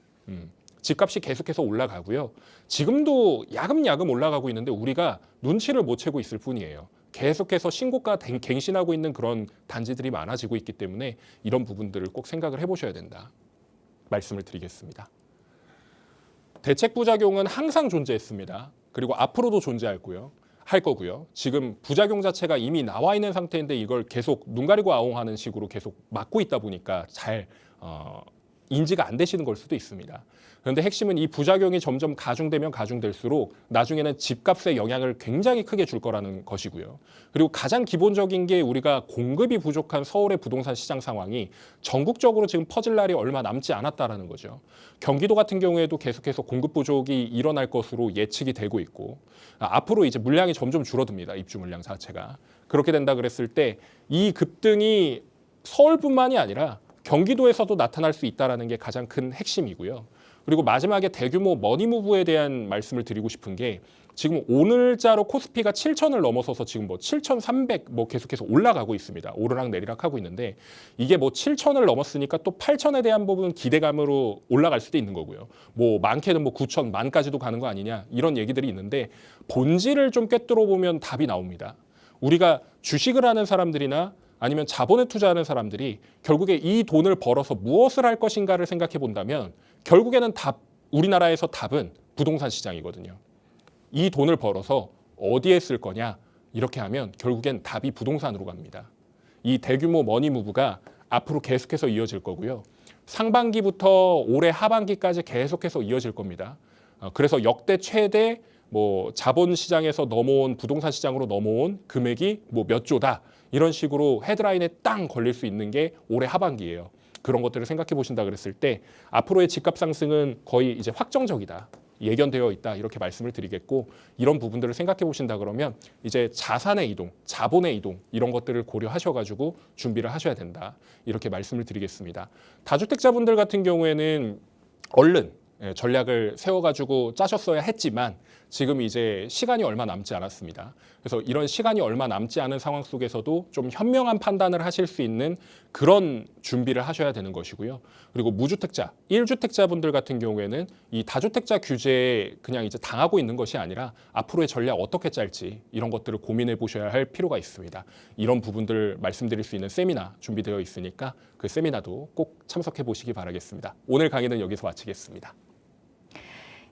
집값이 계속해서 올라가고요. 지금도 야금야금 올라가고 있는데 우리가 눈치를 못 채고 있을 뿐이에요. 계속해서 신고가 갱신하고 있는 그런 단지들이 많아지고 있기 때문에 이런 부분들을 꼭 생각을 해보셔야 된다. 말씀을 드리겠습니다. 대책 부작용은 항상 존재했습니다. 그리고 앞으로도 할 거고요. 지금 부작용 자체가 이미 나와 있는 상태인데 이걸 계속 눈 가리고 아웅하는 식으로 계속 막고 있다 보니까 잘 인지가 안 되시는 걸 수도 있습니다. 그런데 핵심은 이 부작용이 점점 가중되면 가중될수록 나중에는 집값에 영향을 굉장히 크게 줄 거라는 것이고요. 그리고 가장 기본적인 게 우리가 공급이 부족한 서울의 부동산 시장 상황이 전국적으로 지금 퍼질 날이 얼마 남지 않았다라는 거죠. 경기도 같은 경우에도 계속해서 공급 부족이 일어날 것으로 예측이 되고 있고 앞으로 이제 물량이 점점 줄어듭니다. 입주 물량 자체가. 그렇게 된다 그랬을 때 이 급등이 서울뿐만이 아니라 경기도에서도 나타날 수 있다는 게 가장 큰 핵심이고요. 그리고 마지막에 대규모 머니무브에 대한 말씀을 드리고 싶은 게 지금 오늘자로 코스피가 7,000을 넘어서서 지금 7,300 계속해서 올라가고 있습니다. 오르락 내리락 하고 있는데 이게 7,000을 넘었으니까 또 8,000에 대한 부분 기대감으로 올라갈 수도 있는 거고요. 많게는 9,000, 만까지도 가는 거 아니냐 이런 얘기들이 있는데 본질을 좀 꿰뚫어 보면 답이 나옵니다. 우리가 주식을 하는 사람들이나 아니면 자본에 투자하는 사람들이 결국에 이 돈을 벌어서 무엇을 할 것인가를 생각해 본다면 결국에는 우리나라에서 답은 부동산 시장이거든요. 이 돈을 벌어서 어디에 쓸 거냐 이렇게 하면 결국엔 답이 부동산으로 갑니다. 이 대규모 머니무브가 앞으로 계속해서 이어질 거고요. 상반기부터 올해 하반기까지 계속해서 이어질 겁니다. 그래서 역대 최대 자본 시장에서 넘어온 부동산 시장으로 넘어온 금액이 몇 조다. 이런 식으로 헤드라인에 땅 걸릴 수 있는 게 올해 하반기예요. 그런 것들을 생각해 보신다 그랬을 때 앞으로의 집값 상승은 거의 이제 확정적이다. 예견되어 있다. 이렇게 말씀을 드리겠고 이런 부분들을 생각해 보신다 그러면 이제 자산의 이동, 자본의 이동 이런 것들을 고려하셔가지고 준비를 하셔야 된다. 이렇게 말씀을 드리겠습니다. 다주택자분들 같은 경우에는 얼른 전략을 세워가지고 짜셨어야 했지만 지금 이제 시간이 얼마 남지 않았습니다. 그래서 이런 시간이 얼마 남지 않은 상황 속에서도 좀 현명한 판단을 하실 수 있는 그런 준비를 하셔야 되는 것이고요. 그리고 무주택자, 1주택자분들 같은 경우에는 이 다주택자 규제에 그냥 이제 당하고 있는 것이 아니라 앞으로의 전략 어떻게 짤지 이런 것들을 고민해 보셔야 할 필요가 있습니다. 이런 부분들 말씀드릴 수 있는 세미나 준비되어 있으니까 그 세미나도 꼭 참석해 보시기 바라겠습니다. 오늘 강의는 여기서 마치겠습니다.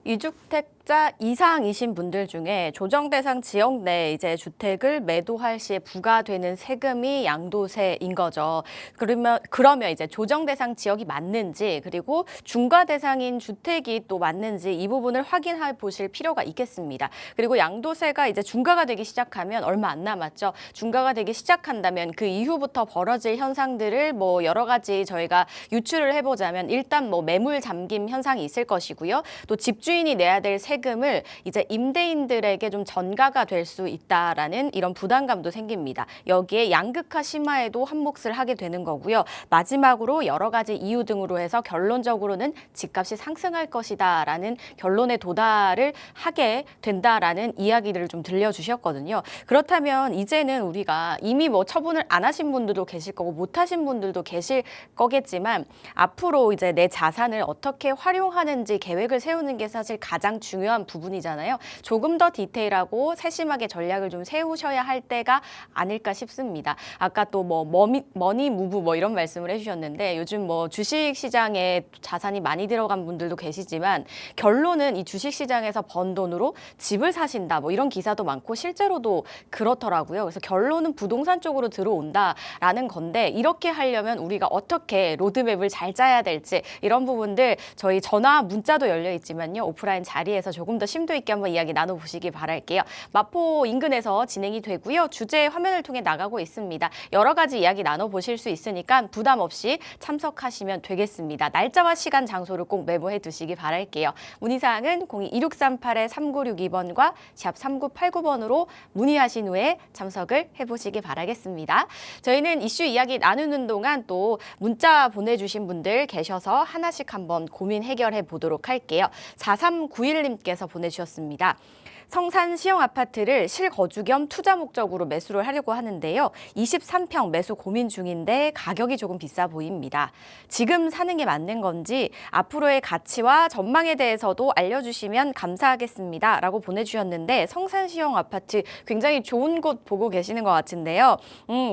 2주택자 이상이신 분들 중에 조정 대상 지역 내 이제 주택을 매도할 시에 부과되는 세금이 양도세인 거죠. 그러면 이제 조정 대상 지역이 맞는지 그리고 중과 대상인 주택이 또 맞는지 이 부분을 확인해 보실 필요가 있겠습니다. 그리고 양도세가 이제 중과가 되기 시작하면 얼마 안 남았죠. 중과가 되기 시작한다면 그 이후부터 벌어질 현상들을 여러 가지 저희가 유추를 해보자면 일단 매물 잠김 현상이 있을 것이고요. 또 집주인이 내야 될 세금을 이제 임대인들에게 좀 전가가 될 수 있다라는 이런 부담감도 생깁니다. 여기에 양극화 심화에도 한몫을 하게 되는 거고요. 마지막으로 여러 가지 이유 등으로 해서 결론적으로는 집값이 상승할 것이다라는 결론에 도달을 하게 된다라는 이야기들을 좀 들려주셨거든요. 그렇다면 이제는 우리가 이미 처분을 안 하신 분들도 계실 거고 못 하신 분들도 계실 거겠지만 앞으로 이제 내 자산을 어떻게 활용하는지 계획을 세우는 게 사실 가장 중요한 부분이잖아요. 조금 더 디테일하고 세심하게 전략을 좀 세우셔야 할 때가 아닐까 싶습니다. 아까 또 머니 무브 이런 말씀을 해주셨는데 요즘 주식 시장에 자산이 많이 들어간 분들도 계시지만 결론은 이 주식 시장에서 번 돈으로 집을 사신다 이런 기사도 많고 실제로도 그렇더라고요. 그래서 결론은 부동산 쪽으로 들어온다라는 건데 이렇게 하려면 우리가 어떻게 로드맵을 잘 짜야 될지 이런 부분들 저희 전화 문자도 열려 있지만요. 오프라인 자리에서 조금 더 심도 있게 한번 이야기 나눠보시기 바랄게요. 마포 인근에서 진행이 되고요. 주제 화면을 통해 나가고 있습니다. 여러 가지 이야기 나눠보실 수 있으니까 부담 없이 참석하시면 되겠습니다. 날짜와 시간, 장소를 꼭 메모해 두시기 바랄게요. 문의사항은 02-2638-3962번과 샵 3989번으로 문의하신 후에 참석을 해보시기 바라겠습니다. 저희는 이슈 이야기 나누는 동안 또 문자 보내주신 분들 계셔서 하나씩 한번 고민 해결해 보도록 할게요. 4391님께서 보내주셨습니다. 성산 시형 아파트를 실거주 겸 투자 목적으로 매수를 하려고 하는데요. 23평 매수 고민 중인데 가격이 조금 비싸 보입니다. 지금 사는 게 맞는 건지 앞으로의 가치와 전망에 대해서도 알려주시면 감사하겠습니다. 라고 보내주셨는데 성산 시형 아파트 굉장히 좋은 곳 보고 계시는 것 같은데요.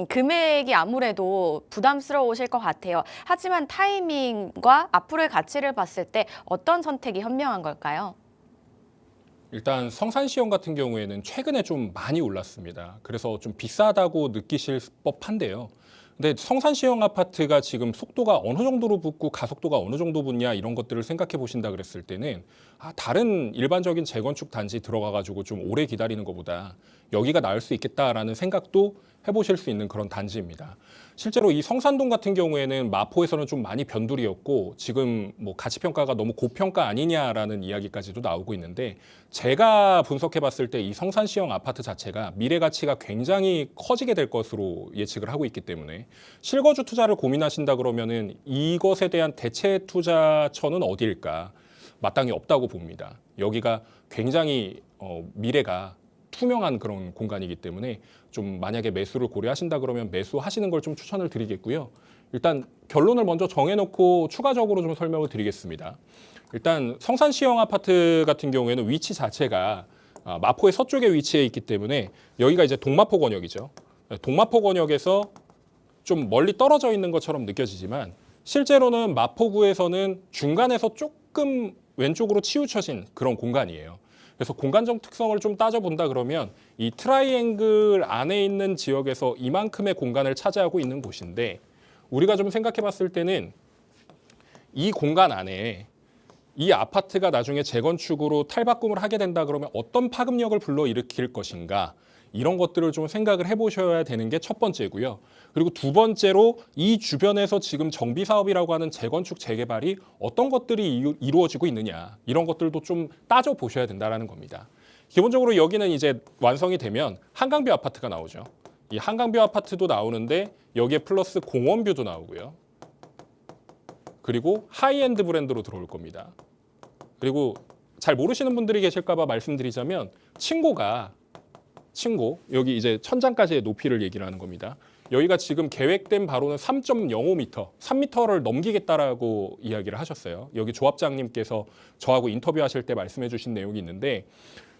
금액이 아무래도 부담스러우실 것 같아요. 하지만 타이밍과 앞으로의 가치를 봤을 때 어떤 선택이 현명한 걸까요? 일단 성산시형 같은 경우에는 최근에 좀 많이 올랐습니다. 그래서 좀 비싸다고 느끼실 법한데요. 근데 성산시형 아파트가 지금 속도가 어느 정도로 붙고 가속도가 어느 정도 붙냐 이런 것들을 생각해 보신다 그랬을 때는 다른 일반적인 재건축 단지 들어가 가지고 좀 오래 기다리는 것보다 여기가 나을 수 있겠다라는 생각도 해보실 수 있는 그런 단지입니다. 실제로 이 성산동 같은 경우에는 마포에서는 좀 많이 변두리였고 지금 뭐 가치평가가 너무 고평가 아니냐라는 이야기까지도 나오고 있는데 제가 분석해 봤을 때 이 성산시형 아파트 자체가 미래 가치가 굉장히 커지게 될 것으로 예측을 하고 있기 때문에 실거주 투자를 고민하신다 그러면은 이것에 대한 대체 투자처는 어디일까? 마땅히 없다고 봅니다. 여기가 굉장히 미래가 투명한 그런 공간이기 때문에 좀 만약에 매수를 고려하신다 그러면 매수하시는 걸 좀 추천을 드리겠고요. 일단 결론을 먼저 정해놓고 추가적으로 좀 설명을 드리겠습니다. 일단 성산시형 아파트 같은 경우에는 위치 자체가 마포의 서쪽에 위치해 있기 때문에 여기가 이제 동마포 권역이죠. 동마포 권역에서 좀 멀리 떨어져 있는 것처럼 느껴지지만 실제로는 마포구에서는 중간에서 조금 왼쪽으로 치우쳐진 그런 공간이에요. 그래서 공간적 특성을 좀 따져본다 그러면 이 트라이앵글 안에 있는 지역에서 이만큼의 공간을 차지하고 있는 곳인데 우리가 좀 생각해 봤을 때는 이 공간 안에 이 아파트가 나중에 재건축으로 탈바꿈을 하게 된다 그러면 어떤 파급력을 불러일으킬 것인가 이런 것들을 좀 생각을 해보셔야 되는 게 첫 번째고요. 그리고 두 번째로 이 주변에서 지금 정비 사업이라고 하는 재건축 재개발이 어떤 것들이 이루어지고 있느냐 이런 것들도 좀 따져 보셔야 된다라는 겁니다. 기본적으로 여기는 이제 완성이 되면 한강뷰 아파트가 나오죠. 이 한강뷰 아파트도 나오는데 여기에 플러스 공원뷰도 나오고요. 그리고 하이엔드 브랜드로 들어올 겁니다. 그리고 잘 모르시는 분들이 계실까 봐 말씀드리자면 층고 여기 이제 천장까지의 높이를 얘기를 하는 겁니다. 여기가 지금 계획된 바로는 3.05m, 3m를 넘기겠다라고 이야기를 하셨어요. 여기 조합장님께서 저하고 인터뷰하실 때 말씀해 주신 내용이 있는데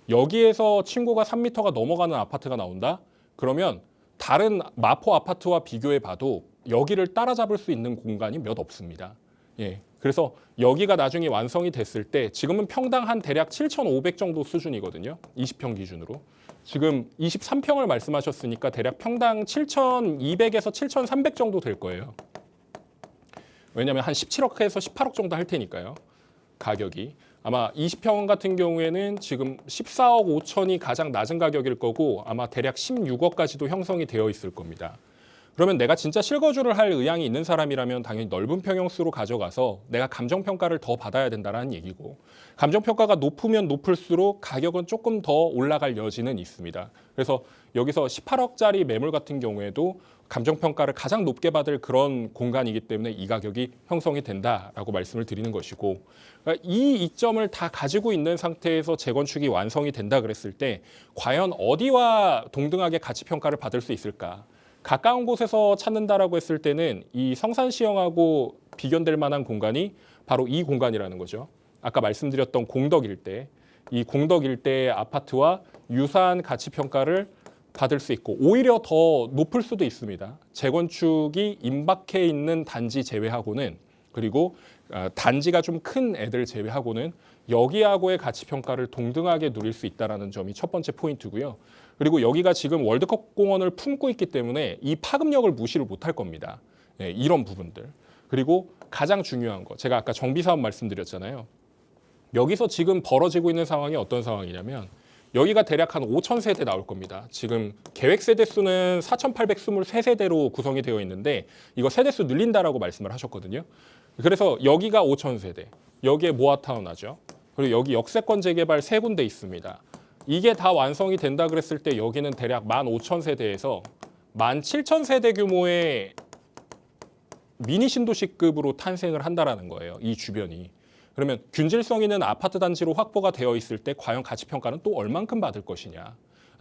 여기에서 층고가 3m가 넘어가는 아파트가 나온다? 그러면 다른 마포 아파트와 비교해 봐도 여기를 따라잡을 수 있는 공간이 몇 없습니다. 예. 그래서 여기가 나중에 완성이 됐을 때 지금은 평당 한 대략 7,500 정도 수준이거든요. 20평 기준으로. 지금 23평을 말씀하셨으니까 대략 평당 7,200에서 7,300 정도 될 거예요. 왜냐하면 한 17억에서 18억 정도 할 테니까요. 가격이. 아마 20평 같은 경우에는 지금 14억 5천이 가장 낮은 가격일 거고 아마 대략 16억까지도 형성이 되어 있을 겁니다. 그러면 내가 진짜 실거주를 할 의향이 있는 사람이라면 당연히 넓은 평형수로 가져가서 내가 감정평가를 더 받아야 된다는 얘기고 감정평가가 높으면 높을수록 가격은 조금 더 올라갈 여지는 있습니다. 그래서 여기서 18억짜리 매물 같은 경우에도 감정평가를 가장 높게 받을 그런 공간이기 때문에 이 가격이 형성이 된다라고 말씀을 드리는 것이고 그러니까 이 이점을 다 가지고 있는 상태에서 재건축이 완성이 된다 그랬을 때 과연 어디와 동등하게 가치평가를 받을 수 있을까? 가까운 곳에서 찾는다라고 했을 때는 이 성산시형하고 비견될 만한 공간이 바로 이 공간이라는 거죠. 아까 말씀드렸던 공덕 일대, 이 공덕 일대의 아파트와 유사한 가치 평가를 받을 수 있고 오히려 더 높을 수도 있습니다. 재건축이 임박해 있는 단지 제외하고는 그리고 단지가 좀 큰 애들 제외하고는 여기하고의 가치 평가를 동등하게 누릴 수 있다는 점이 첫 번째 포인트고요. 그리고 여기가 지금 월드컵 공원을 품고 있기 때문에 이 파급력을 무시를 못할 겁니다. 네, 이런 부분들. 그리고 가장 중요한 거, 제가 아까 정비사업 말씀드렸잖아요. 여기서 지금 벌어지고 있는 상황이 어떤 상황이냐면 여기가 대략 한 5천 세대 나올 겁니다. 지금 계획 세대 수는 4,823세대로 구성이 되어 있는데 이거 세대 수 늘린다라고 말씀을 하셨거든요. 그래서 여기가 5천 세대, 여기에 모아타운 하죠. 그리고 여기 역세권 재개발 3군데 있습니다. 이게 다 완성이 된다 그랬을 때 여기는 대략 15,000세대에서 17,000세대 규모의 미니 신도시급으로 탄생을 한다라는 거예요. 이 주변이. 그러면 균질성 있는 아파트 단지로 확보가 되어 있을 때 과연 가치 평가는 또 얼만큼 받을 것이냐.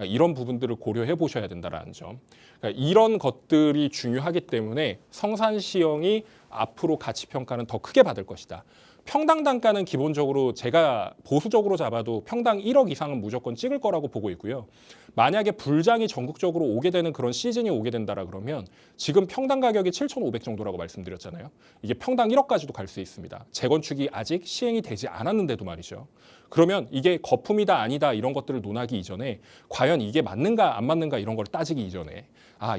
이런 부분들을 고려해 보셔야 된다는 점. 그러니까 이런 것들이 중요하기 때문에 성산시형이 앞으로 가치 평가는 더 크게 받을 것이다. 평당 단가는 기본적으로 제가 보수적으로 잡아도 평당 1억 이상은 무조건 찍을 거라고 보고 있고요. 만약에 불장이 전국적으로 오게 되는 그런 시즌이 오게 된다라 그러면 지금 평당 가격이 7,500 정도라고 말씀드렸잖아요. 이게 평당 1억까지도 갈 수 있습니다. 재건축이 아직 시행이 되지 않았는데도 말이죠. 그러면 이게 거품이다 아니다 이런 것들을 논하기 이전에 과연 이게 맞는가 안 맞는가 이런 걸 따지기 이전에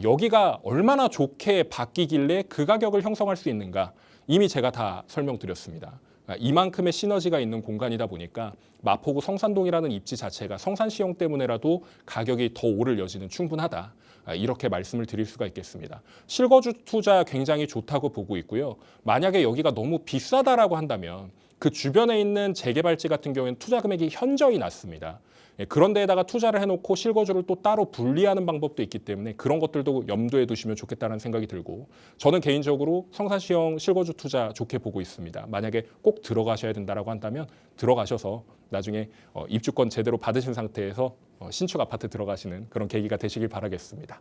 여기가 얼마나 좋게 바뀌길래 그 가격을 형성할 수 있는가 이미 제가 다 설명드렸습니다. 이만큼의 시너지가 있는 공간이다 보니까 마포구 성산동이라는 입지 자체가 성산시형 때문에라도 가격이 더 오를 여지는 충분하다. 이렇게 말씀을 드릴 수가 있겠습니다. 실거주 투자 굉장히 좋다고 보고 있고요. 만약에 여기가 너무 비싸다라고 한다면 그 주변에 있는 재개발지 같은 경우에는 투자 금액이 현저히 낮습니다. 그런 데에다가 투자를 해놓고 실거주를 또 따로 분리하는 방법도 있기 때문에 그런 것들도 염두에 두시면 좋겠다는 생각이 들고 저는 개인적으로 성산시형 실거주 투자 좋게 보고 있습니다. 만약에 꼭 들어가셔야 된다라고 한다면 들어가셔서 나중에 입주권 제대로 받으신 상태에서 신축 아파트 들어가시는 그런 계기가 되시길 바라겠습니다.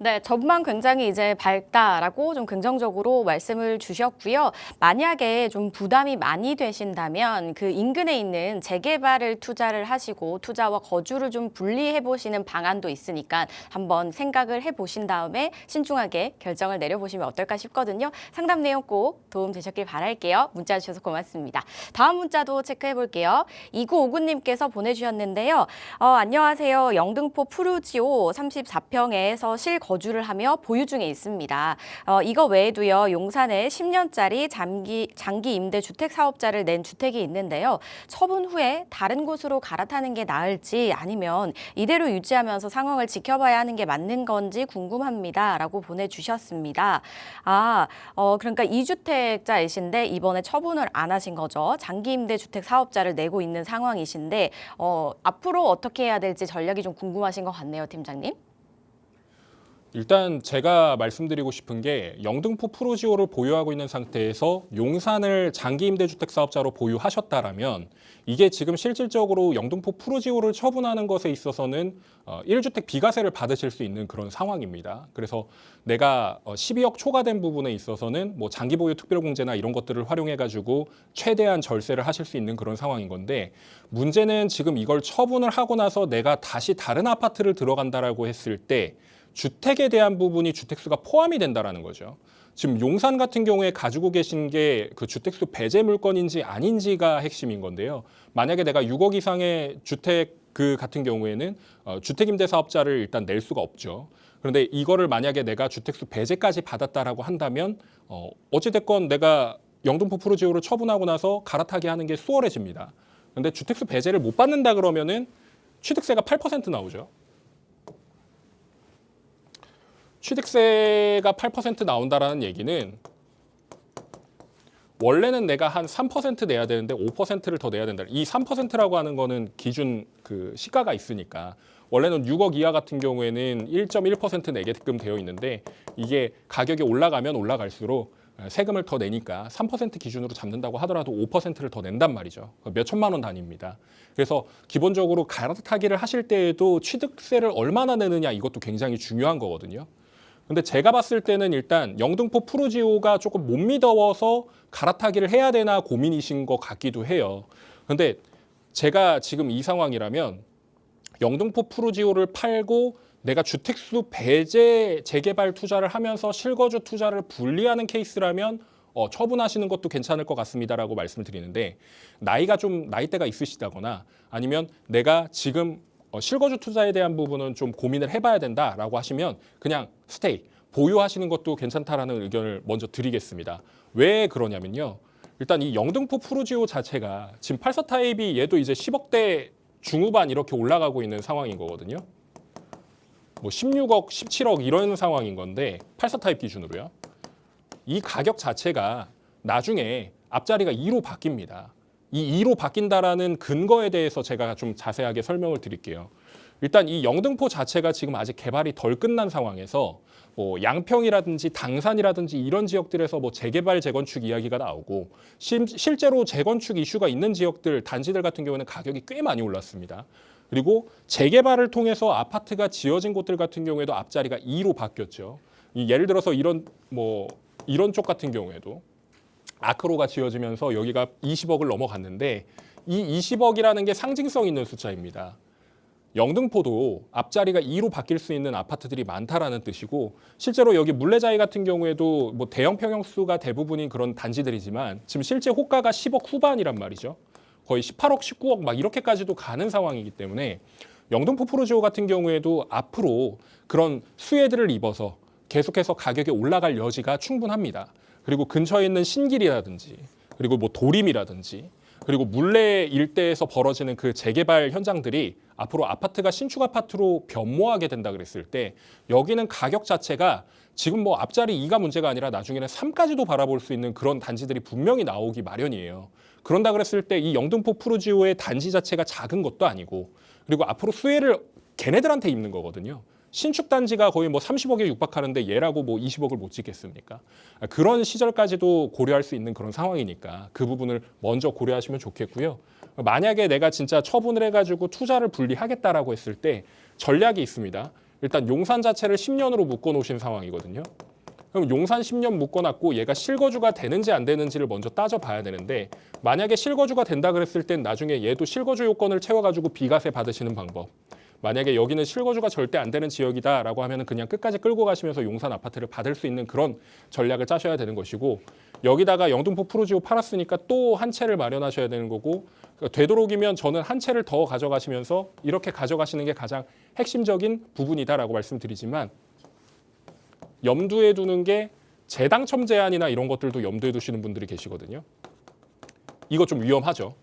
네, 전망 굉장히 이제 밝다라고 좀 긍정적으로 말씀을 주셨고요. 만약에 좀 부담이 많이 되신다면 그 인근에 있는 재개발을 투자를 하시고 투자와 거주를 좀 분리해 보시는 방안도 있으니까 한번 생각을 해 보신 다음에 신중하게 결정을 내려보시면 어떨까 싶거든요. 상담 내용 꼭 도움 되셨길 바랄게요. 문자 주셔서 고맙습니다. 다음 문자도 체크해 볼게요. 2959님께서 보내주셨는데요. 안녕하세요. 영등포 푸르지오 34평에서 거주를 하며 보유 중에 있습니다. 이거 외에도요. 용산에 10년짜리 장기 임대 주택 사업자를 낸 주택이 있는데요. 처분 후에 다른 곳으로 갈아타는 게 나을지 아니면 이대로 유지하면서 상황을 지켜봐야 하는 게 맞는 건지 궁금합니다. 라고 보내주셨습니다. 그러니까 2주택자이신데 이번에 처분을 안 하신 거죠. 장기 임대 주택 사업자를 내고 있는 상황이신데 앞으로 어떻게 해야 될지 전략이 좀 궁금하신 것 같네요, 팀장님. 일단 제가 말씀드리고 싶은 게 영등포 푸르지오를 보유하고 있는 상태에서 용산을 장기 임대주택 사업자로 보유하셨다라면 이게 지금 실질적으로 영등포 푸르지오를 처분하는 것에 있어서는 1주택 비과세를 받으실 수 있는 그런 상황입니다. 그래서 내가 12억 초과된 부분에 있어서는 뭐 장기 보유 특별공제나 이런 것들을 활용해 가지고 최대한 절세를 하실 수 있는 그런 상황인 건데 문제는 지금 이걸 처분을 하고 나서 내가 다시 다른 아파트를 들어간다라고 했을 때 주택에 대한 부분이 주택수가 포함이 된다라는 거죠. 지금 용산 같은 경우에 가지고 계신 게 그 주택수 배제 물건인지 아닌지가 핵심인 건데요. 만약에 내가 6억 이상의 주택 그 같은 경우에는 주택임대사업자를 일단 낼 수가 없죠. 그런데 이거를 만약에 내가 주택수 배제까지 받았다라고 한다면 어찌됐건 내가 영등포 푸르지오를 처분하고 나서 갈아타게 하는 게 수월해집니다. 그런데 주택수 배제를 못 받는다 그러면은 취득세가 8% 나오죠. 취득세가 8% 나온다라는 얘기는 원래는 내가 한 3% 내야 되는데 5%를 더 내야 된다. 이 3%라고 하는 거는 기준 그 시가가 있으니까 원래는 6억 이하 같은 경우에는 1.1% 내게끔 되어 있는데 이게 가격이 올라가면 올라갈수록 세금을 더 내니까 3% 기준으로 잡는다고 하더라도 5%를 더 낸단 말이죠. 몇 천만 원 단위입니다. 그래서 기본적으로 갈아타기를 하실 때에도 취득세를 얼마나 내느냐 이것도 굉장히 중요한 거거든요. 근데 제가 봤을 때는 일단 영등포 푸르지오가 조금 못 믿어서 갈아타기를 해야 되나 고민이신 것 같기도 해요. 근데 제가 지금 이 상황이라면 영등포 푸르지오를 팔고 내가 주택수 배제 재개발 투자를 하면서 실거주 투자를 분리하는 케이스라면 처분하시는 것도 괜찮을 것 같습니다라고 말씀을 드리는데 나이가 좀 나이대가 있으시다거나 아니면 내가 지금 실거주 투자에 대한 부분은 좀 고민을 해봐야 된다라고 하시면 그냥 스테이, 보유하시는 것도 괜찮다라는 의견을 먼저 드리겠습니다. 왜 그러냐면요. 일단 이 영등포 푸르지오 자체가 지금 84 타입이 얘도 이제 10억대 중후반 이렇게 올라가고 있는 상황인 거거든요. 뭐 16억, 17억 이런 상황인 건데 84 타입 기준으로요. 이 가격 자체가 나중에 앞자리가 2로 바뀝니다. 이 2로 바뀐다라는 근거에 대해서 제가 좀 자세하게 설명을 드릴게요. 일단 이 영등포 자체가 지금 아직 개발이 덜 끝난 상황에서 뭐 양평이라든지 당산이라든지 이런 지역들에서 뭐 재개발 재건축 이야기가 나오고 실제로 재건축 이슈가 있는 지역들 단지들 같은 경우는 가격이 꽤 많이 올랐습니다. 그리고 재개발을 통해서 아파트가 지어진 곳들 같은 경우에도 앞자리가 2로 바뀌었죠. 예를 들어서 이런 쪽 같은 경우에도 아크로가 지어지면서 여기가 20억을 넘어갔는데 이 20억이라는 게 상징성 있는 숫자입니다. 영등포도 앞자리가 2로 바뀔 수 있는 아파트들이 많다라는 뜻이고 실제로 여기 물레자이 같은 경우에도 뭐 대형 평형수가 대부분인 그런 단지들이지만 지금 실제 호가가 10억 후반이란 말이죠. 거의 18억, 19억 막 이렇게까지도 가는 상황이기 때문에 영등포 프로지오 같은 경우에도 앞으로 그런 수혜들을 입어서 계속해서 가격이 올라갈 여지가 충분합니다. 그리고 근처에 있는 신길이라든지 그리고 뭐 도림이라든지 그리고 물레 일대에서 벌어지는 그 재개발 현장들이 앞으로 아파트가 신축 아파트로 변모하게 된다 그랬을 때 여기는 가격 자체가 지금 뭐 앞자리 2가 문제가 아니라 나중에는 3까지도 바라볼 수 있는 그런 단지들이 분명히 나오기 마련이에요. 그런다 그랬을 때 이 영등포 프로지오의 단지 자체가 작은 것도 아니고 그리고 앞으로 수혜를 걔네들한테 입는 거거든요. 신축 단지가 거의 뭐 30억에 육박하는데 얘라고 뭐 20억을 못 짓겠습니까? 그런 시절까지도 고려할 수 있는 그런 상황이니까 그 부분을 먼저 고려하시면 좋겠고요. 만약에 내가 진짜 처분을 해가지고 투자를 분리하겠다라고 했을 때 전략이 있습니다. 일단 용산 자체를 10년으로 묶어놓으신 상황이거든요. 그럼 용산 10년 묶어놨고 얘가 실거주가 되는지 안 되는지를 먼저 따져봐야 되는데 만약에 실거주가 된다 그랬을 땐 나중에 얘도 실거주 요건을 채워가지고 비과세 받으시는 방법. 만약에 여기는 실거주가 절대 안 되는 지역이다라고 하면 그냥 끝까지 끌고 가시면서 용산 아파트를 받을 수 있는 그런 전략을 짜셔야 되는 것이고 여기다가 영등포 프로지오 팔았으니까 또 한 채를 마련하셔야 되는 거고 되도록이면 저는 한 채를 더 가져가시면서 이렇게 가져가시는 게 가장 핵심적인 부분이다라고 말씀드리지만 염두에 두는 게 재당첨 제한이나 이런 것들도 염두에 두시는 분들이 계시거든요. 이거 좀 위험하죠.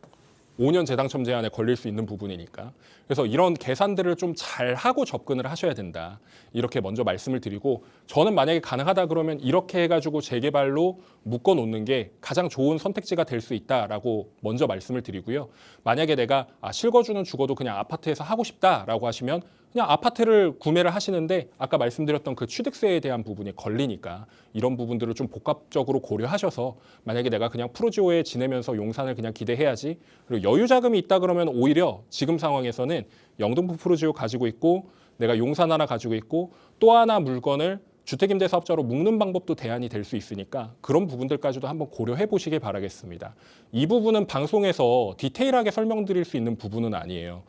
5년 재당첨 제한에 걸릴 수 있는 부분이니까. 그래서 이런 계산들을 좀 잘하고 접근을 하셔야 된다. 이렇게 먼저 말씀을 드리고 저는 만약에 가능하다 그러면 이렇게 해가지고 재개발로 묶어놓는 게 가장 좋은 선택지가 될 수 있다라고 먼저 말씀을 드리고요. 만약에 내가 실거주는 죽어도 그냥 아파트에서 하고 싶다라고 하시면 그냥 아파트를 구매를 하시는데 아까 말씀드렸던 그 취득세에 대한 부분이 걸리니까 이런 부분들을 좀 복합적으로 고려하셔서 만약에 내가 그냥 프로지오에 지내면서 용산을 그냥 기대해야지 그리고 여유 자금이 있다 그러면 오히려 지금 상황에서는 영등포 프로지오 가지고 있고 내가 용산 하나 가지고 있고 또 하나 물건을 주택임대사업자로 묶는 방법도 대안이 될 수 있으니까 그런 부분들까지도 한번 고려해 보시길 바라겠습니다. 이 부분은 방송에서 디테일하게 설명드릴 수 있는 부분은 아니에요.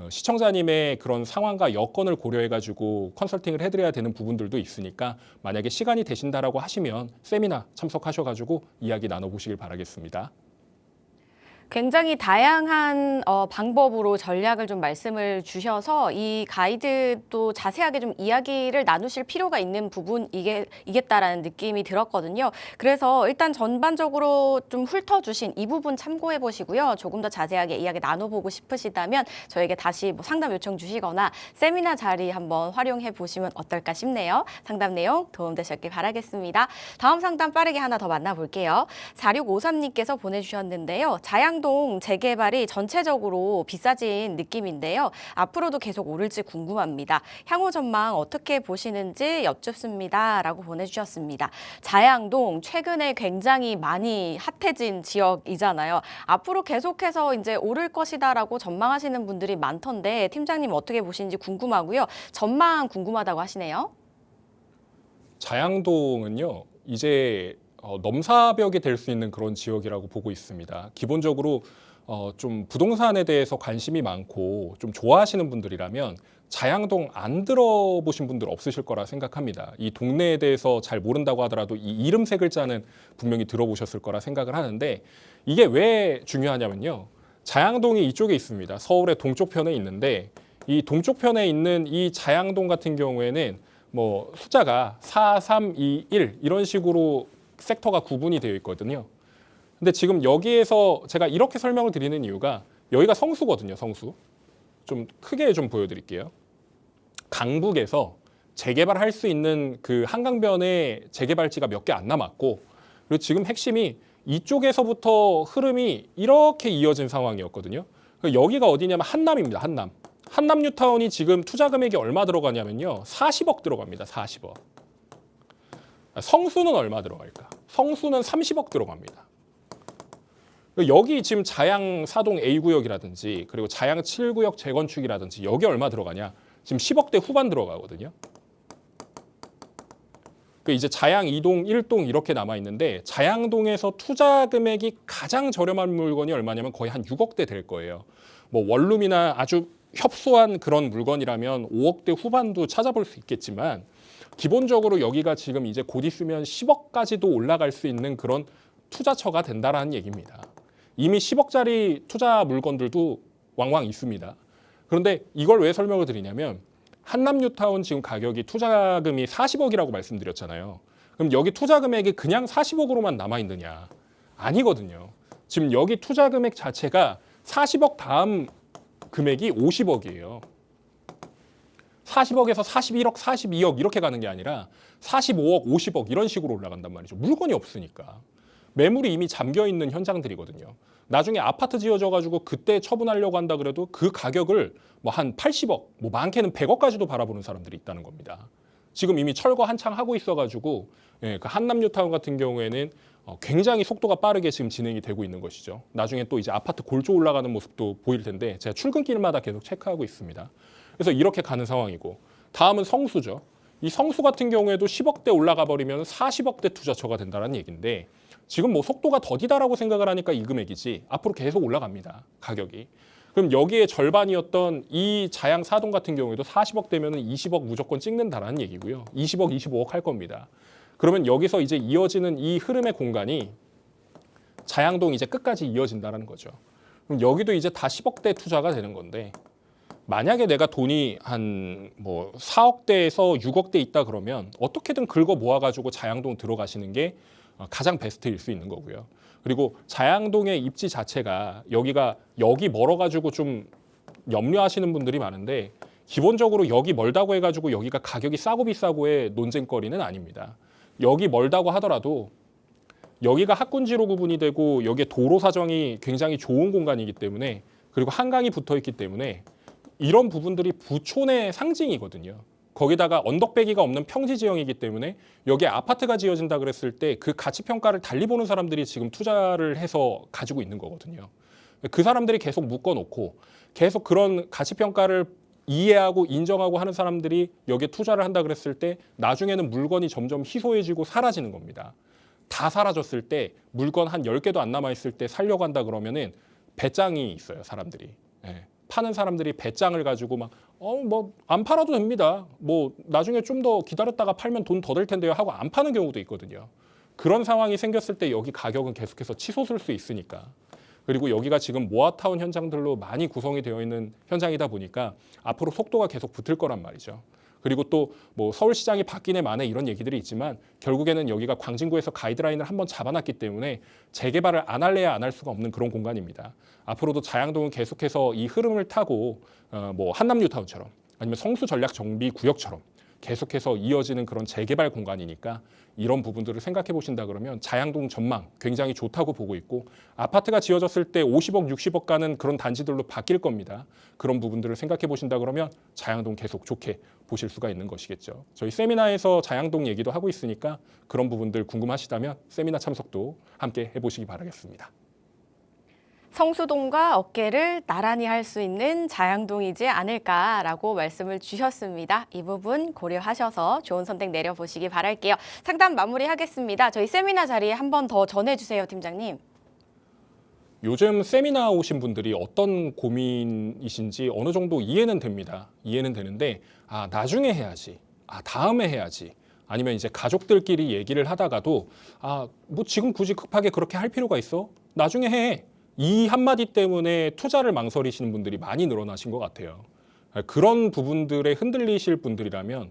시청자님의 그런 상황과 여건을 고려해가지고 컨설팅을 해드려야 되는 부분들도 있으니까 만약에 시간이 되신다라고 하시면 세미나 참석하셔가지고 이야기 나눠보시길 바라겠습니다. 굉장히 다양한 방법으로 전략을 좀 말씀을 주셔서 이 가이드도 자세하게 좀 이야기를 나누실 필요가 있는 부분이겠다라는 느낌이 들었거든요. 그래서 일단 전반적으로 좀 훑어주신 이 부분 참고해 보시고요. 조금 더 자세하게 이야기 나눠보고 싶으시다면 저에게 다시 뭐 상담 요청 주시거나 세미나 자리 한번 활용해 보시면 어떨까 싶네요. 상담 내용 도움되셨길 바라겠습니다. 다음 상담 빠르게 하나 더 만나볼게요. 4653님께서 보내주셨는데요. 자양동 재개발이 전체적으로 비싸진 느낌인데요. 앞으로도 계속 오를지 궁금합니다. 향후 전망 어떻게 보시는지 여쭙습니다. 라고 보내주셨습니다. 자양동 최근에 굉장히 많이 핫해진 지역이잖아요. 앞으로 계속해서 이제 오를 것이다라고 전망하시는 분들이 많던데 팀장님 어떻게 보시는지 궁금하고요. 전망 궁금하다고 하시네요. 자양동은요. 이제 넘사벽이 될 수 있는 그런 지역이라고 보고 있습니다. 기본적으로 좀 부동산에 대해서 관심이 많고 좀 좋아하시는 분들이라면 자양동 안 들어보신 분들 없으실 거라 생각합니다. 이 동네에 대해서 잘 모른다고 하더라도 이 이름 세 글자는 분명히 들어보셨을 거라 생각을 하는데 이게 왜 중요하냐면요. 자양동이 이쪽에 있습니다. 서울의 동쪽 편에 있는데 이 동쪽 편에 있는 이 자양동 같은 경우에는 뭐 숫자가 4, 3, 2, 1 이런 식으로 섹터가 구분이 되어 있거든요. 근데 지금 여기에서 제가 이렇게 설명을 드리는 이유가 여기가 성수거든요. 성수. 좀 크게 좀 보여드릴게요. 강북에서 재개발할 수 있는 그 한강변에 재개발지가 몇 개 안 남았고 그리고 지금 핵심이 이쪽에서부터 흐름이 이렇게 이어진 상황이었거든요. 여기가 어디냐면 한남입니다. 한남. 한남뉴타운이 지금 투자 금액이 얼마 들어가냐면요. 40억 들어갑니다. 40억. 성수는 얼마 들어갈까? 성수는 30억 들어갑니다. 여기 지금 자양 사동 A구역이라든지 그리고 자양 7구역 재건축이라든지 여기 얼마 들어가냐? 지금 10억대 후반 들어가거든요. 이제 자양 2동, 1동 이렇게 남아 있는데 자양동에서 투자 금액이 가장 저렴한 물건이 얼마냐면 거의 한 6억대 될 거예요. 뭐 원룸이나 아주 협소한 그런 물건이라면 5억대 후반도 찾아볼 수 있겠지만 기본적으로 여기가 지금 이제 곧 있으면 10억까지도 올라갈 수 있는 그런 투자처가 된다라는 얘기입니다. 이미 10억짜리 투자 물건들도 왕왕 있습니다. 그런데 이걸 왜 설명을 드리냐면 한남뉴타운 지금 가격이 투자금이 40억이라고 말씀드렸잖아요. 그럼 여기 투자 금액이 그냥 40억으로만 남아 있느냐? 아니거든요. 지금 여기 투자 금액 자체가 40억 다음 금액이 50억이에요. 40억에서 41억, 42억 이렇게 가는 게 아니라 45억, 50억 이런 식으로 올라간단 말이죠. 물건이 없으니까. 매물이 이미 잠겨 있는 현장들이거든요. 나중에 아파트 지어져 가지고 그때 처분하려고 한다 그래도 그 가격을 뭐 한 80억, 뭐 많게는 100억까지도 바라보는 사람들이 있다는 겁니다. 지금 이미 철거 한창 하고 있어 가지고 그 한남뉴타운 같은 경우에는 굉장히 속도가 빠르게 지금 진행이 되고 있는 것이죠. 나중에 또 이제 아파트 골조 올라가는 모습도 보일 텐데 제가 출근길마다 계속 체크하고 있습니다. 그래서 이렇게 가는 상황이고 다음은 성수죠. 이 성수 같은 경우에도 10억대 올라가 버리면 40억대 투자처가 된다는 얘기인데 지금 뭐 속도가 더디다라고 생각을 하니까 이 금액이지 앞으로 계속 올라갑니다. 가격이. 그럼 여기에 절반이었던 이 자양 사동 같은 경우에도 40억 되면 20억 무조건 찍는다라는 얘기고요. 20억, 25억 할 겁니다. 그러면 여기서 이제 이어지는 이 흐름의 공간이 자양동 이제 끝까지 이어진다는 거죠. 그럼 여기도 이제 다 10억대 투자가 되는 건데 만약에 내가 돈이 한 뭐 4억대에서 6억대 있다 그러면 어떻게든 긁어 모아가지고 자양동 들어가시는 게 가장 베스트일 수 있는 거고요. 그리고 자양동의 입지 자체가 여기 멀어가지고 좀 염려하시는 분들이 많은데 기본적으로 여기 멀다고 해가지고 여기가 가격이 싸고 비싸고의 논쟁거리는 아닙니다. 여기 멀다고 하더라도 여기가 학군지로 구분이 되고 여기에 도로 사정이 굉장히 좋은 공간이기 때문에 그리고 한강이 붙어 있기 때문에 이런 부분들이 부촌의 상징이거든요. 거기다가 언덕배기가 없는 평지 지형이기 때문에 여기에 아파트가 지어진다 그랬을 때 그 가치 평가를 달리 보는 사람들이 지금 투자를 해서 가지고 있는 거거든요. 그 사람들이 계속 묶어놓고 계속 그런 가치 평가를 이해하고 인정하고 하는 사람들이 여기에 투자를 한다 그랬을 때 나중에는 물건이 점점 희소해지고 사라지는 겁니다. 다 사라졌을 때 물건 한 10개도 안 남아있을 때 살려고 한다 그러면은 배짱이 있어요, 사람들이. 예. 파는 사람들이 배짱을 가지고 막 뭐 안 팔아도 됩니다. 뭐 나중에 좀 더 기다렸다가 팔면 돈 더 될 텐데요 하고 안 파는 경우도 있거든요. 그런 상황이 생겼을 때 여기 가격은 계속해서 치솟을 수 있으니까. 그리고 여기가 지금 모아타운 현장들로 많이 구성이 되어 있는 현장이다 보니까 앞으로 속도가 계속 붙을 거란 말이죠. 그리고 또 뭐 서울시장이 바뀌네 마네 이런 얘기들이 있지만 결국에는 여기가 광진구에서 가이드라인을 한번 잡아놨기 때문에 재개발을 안 할래야 안 할 수가 없는 그런 공간입니다. 앞으로도 자양동은 계속해서 이 흐름을 타고 뭐 한남뉴타운처럼 아니면 성수전략정비구역처럼 계속해서 이어지는 그런 재개발 공간이니까 이런 부분들을 생각해 보신다 그러면 자양동 전망 굉장히 좋다고 보고 있고 아파트가 지어졌을 때 50억, 60억 가는 그런 단지들로 바뀔 겁니다. 그런 부분들을 생각해 보신다 그러면 자양동 계속 좋게 보실 수가 있는 것이겠죠. 저희 세미나에서 자양동 얘기도 하고 있으니까 그런 부분들 궁금하시다면 세미나 참석도 함께 해보시기 바라겠습니다. 성수동과 어깨를 나란히 할 수 있는 자양동이지 않을까라고 말씀을 주셨습니다. 이 부분 고려하셔서 좋은 선택 내려보시기 바랄게요. 상담 마무리하겠습니다. 저희 세미나 자리에 한 번 더 전해주세요, 팀장님. 요즘 세미나 오신 분들이 어떤 고민이신지 어느 정도 이해는 됩니다. 이해는 되는데 나중에 해야지, 다음에 해야지, 아니면 이제 가족들끼리 얘기를 하다가도 뭐 지금 굳이 급하게 그렇게 할 필요가 있어? 나중에 해. 이 한마디 때문에 투자를 망설이시는 분들이 많이 늘어나신 것 같아요. 그런 부분들에 흔들리실 분들이라면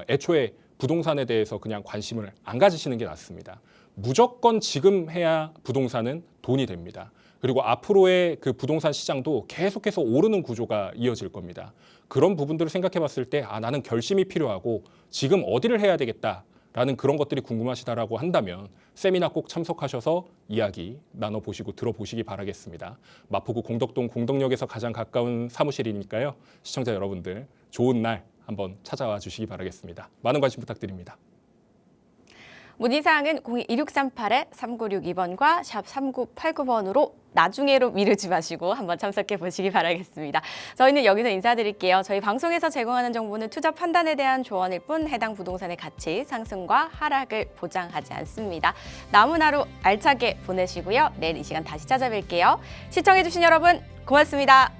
애초에 부동산에 대해서 그냥 관심을 안 가지시는 게 낫습니다. 무조건 지금 해야 부동산은 돈이 됩니다. 그리고 앞으로의 그 부동산 시장도 계속해서 오르는 구조가 이어질 겁니다. 그런 부분들을 생각해 봤을 때 나는 결심이 필요하고 지금 어디를 해야 되겠다. 라는 그런 것들이 궁금하시다라고 한다면 세미나 꼭 참석하셔서 이야기 나눠보시고 들어보시기 바라겠습니다. 마포구 공덕동 공덕역에서 가장 가까운 사무실이니까요. 시청자 여러분들 좋은 날 한번 찾아와 주시기 바라겠습니다. 많은 관심 부탁드립니다. 문의사항은 02-2638-3962번과 샵 3989번으로 나중에로 미루지 마시고 한번 참석해 보시기 바라겠습니다. 저희는 여기서 인사드릴게요. 저희 방송에서 제공하는 정보는 투자 판단에 대한 조언일 뿐 해당 부동산의 가치 상승과 하락을 보장하지 않습니다. 남은 하루 알차게 보내시고요. 내일 이 시간 다시 찾아뵐게요. 시청해주신 여러분 고맙습니다.